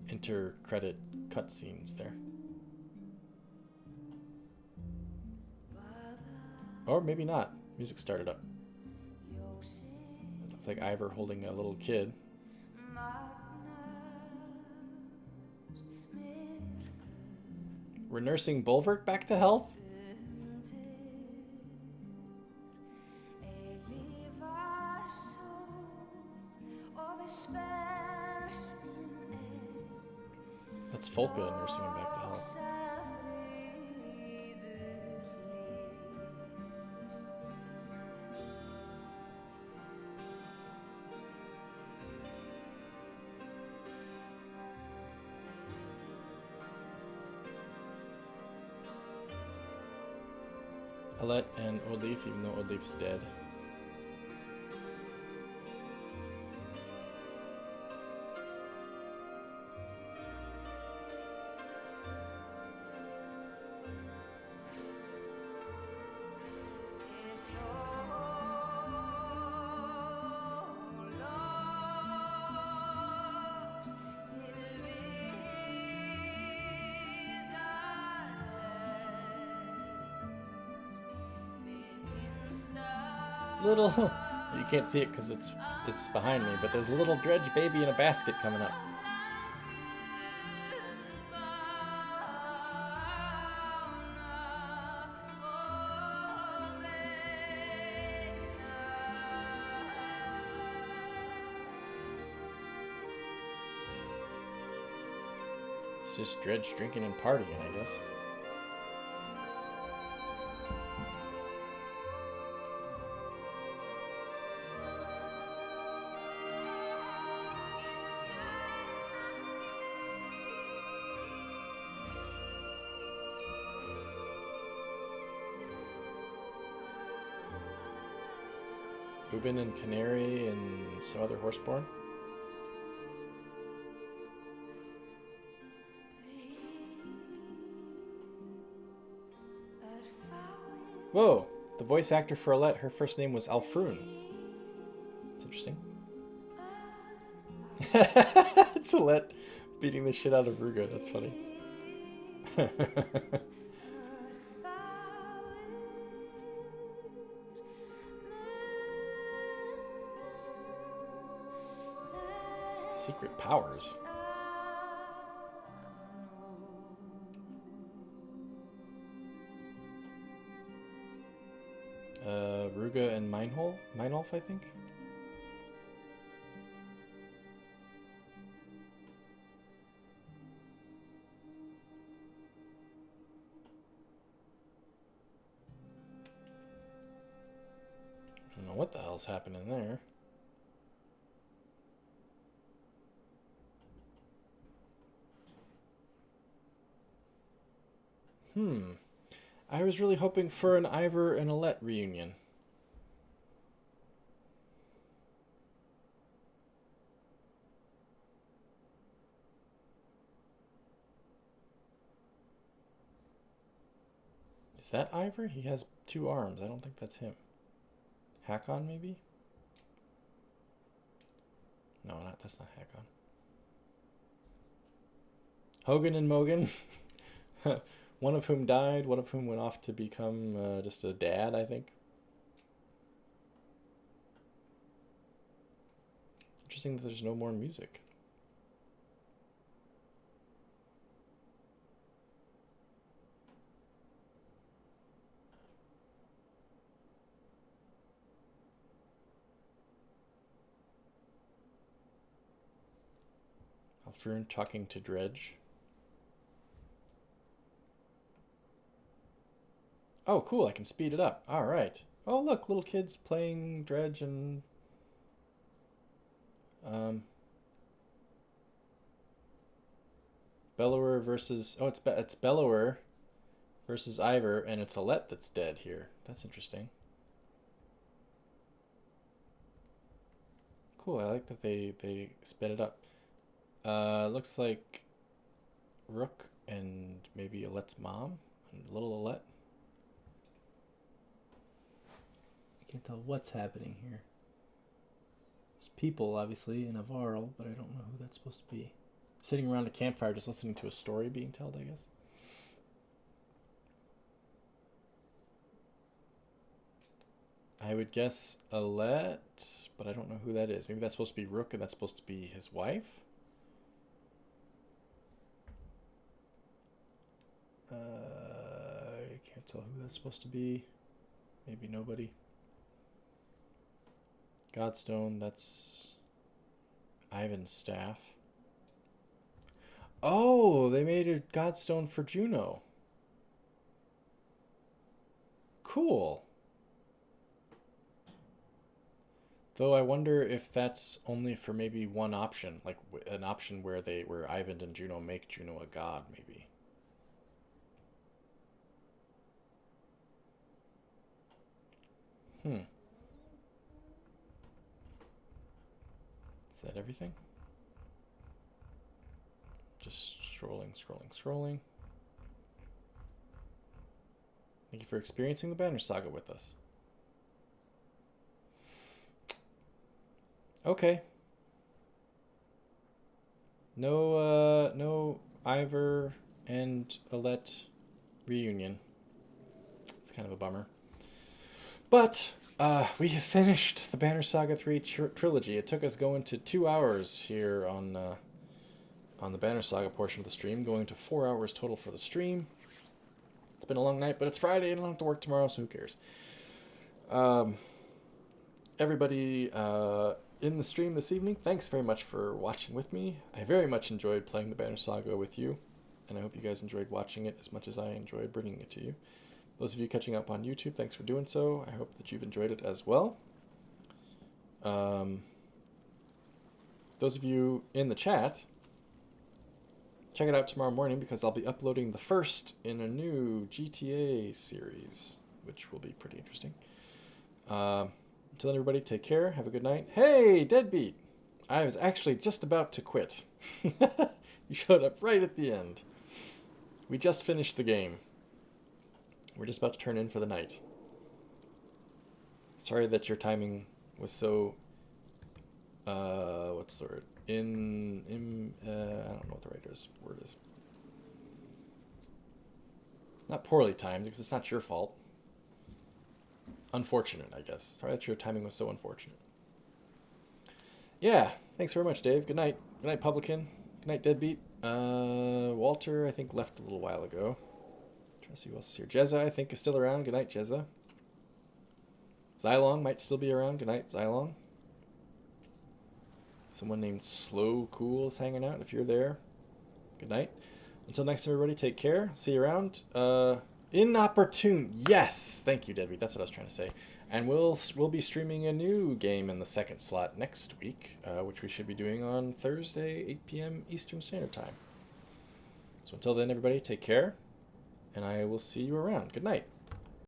inter-credit cutscenes there. Or maybe not. Music started up. It looks like Ivor holding a little kid. We're nursing Bulwark back to health? That's Folka nursing him back to health. Alette and Oldleaf, even though Oldleaf's dead. Little, you can't see it because it's behind me, but there's a little dredge baby in a basket coming up. It's just Dredge drinking and partying, I guess. Ubin and Canary and some other horseborn. Whoa! The voice actor for Alette, her first name was Alfrun. That's interesting. It's Alette beating the shit out of Ruga. That's funny. Secret powers. Ruga and Meinolf, I think. I don't know what the hell's happening there. I was really hoping for an Ivor and Alette reunion. Is that Ivor? He has 2 arms. I don't think that's him. Hakon, maybe? No, that's not Hakon. Hogan and Mogan. One of whom died, one of whom went off to become just a dad, I think. Interesting that there's no more music. Alfrun talking to Dredge. Oh, cool, I can speed it up. All right. Oh, look, little kids playing Dredge and... Bellower versus... Oh, it's Bellower versus Ivor, and it's Alette that's dead here. That's interesting. Cool, I like that they sped it up. Looks like Rook and maybe Alette's mom, and little Alette. I can't tell what's happening here. There's people, obviously, in a Varl, but I don't know who that's supposed to be. Sitting around a campfire just listening to a story being told, I guess. I would guess Alette, but I don't know who that is. Maybe that's supposed to be Rook and that's supposed to be his wife? I can't tell who that's supposed to be. Maybe nobody. Godstone, that's Ivan's staff. Oh, they made a Godstone for Juno. Cool. Though I wonder if that's only for maybe one option, like an option where Ivan and Juno make Juno a god, maybe. Is that everything? Just scrolling. Thank you for experiencing the Banner Saga with us. Okay. No Ivor and Alette reunion. It's kind of a bummer. But we have finished the Banner Saga 3 trilogy. It took us going to 2 hours here on the Banner Saga portion of the stream, going to 4 hours total for the stream. It's been a long night, but it's Friday and I don't have to work tomorrow, so who cares? Everybody in the stream this evening, thanks very much for watching with me. I very much enjoyed playing the Banner Saga with you, and I hope you guys enjoyed watching it as much as I enjoyed bringing it to you. Those of you catching up on YouTube, thanks for doing so. I hope that you've enjoyed it as well. Those of you in the chat, check it out tomorrow morning because I'll be uploading the first in a new GTA series, which will be pretty interesting. Until then, everybody, take care. Have a good night. Hey, Deadbeat! I was actually just about to quit. You showed up right at the end. We just finished the game. We're just about to turn in for the night. Sorry that your timing was so... what's the word? I don't know what the right word is. Not poorly timed, because it's not your fault. Unfortunate, I guess. Sorry that your timing was so unfortunate. Yeah, thanks very much, Dave. Good night. Good night, Publican. Good night, Deadbeat. Walter, I think, left a little while ago. Trying to see who else is here. Jezza, I think, is still around. Good night, Jezza. Xylong might still be around. Good night, Xylong. Someone named Slow Cool is hanging out. If you're there, good night. Until next time, everybody, take care. See you around. Inopportune. Yes! Thank you, Debbie. That's what I was trying to say. And we'll be streaming a new game in the second slot next week, which we should be doing on Thursday, 8 p.m. Eastern Standard Time. So until then, everybody, take care. And I will see you around. Good night.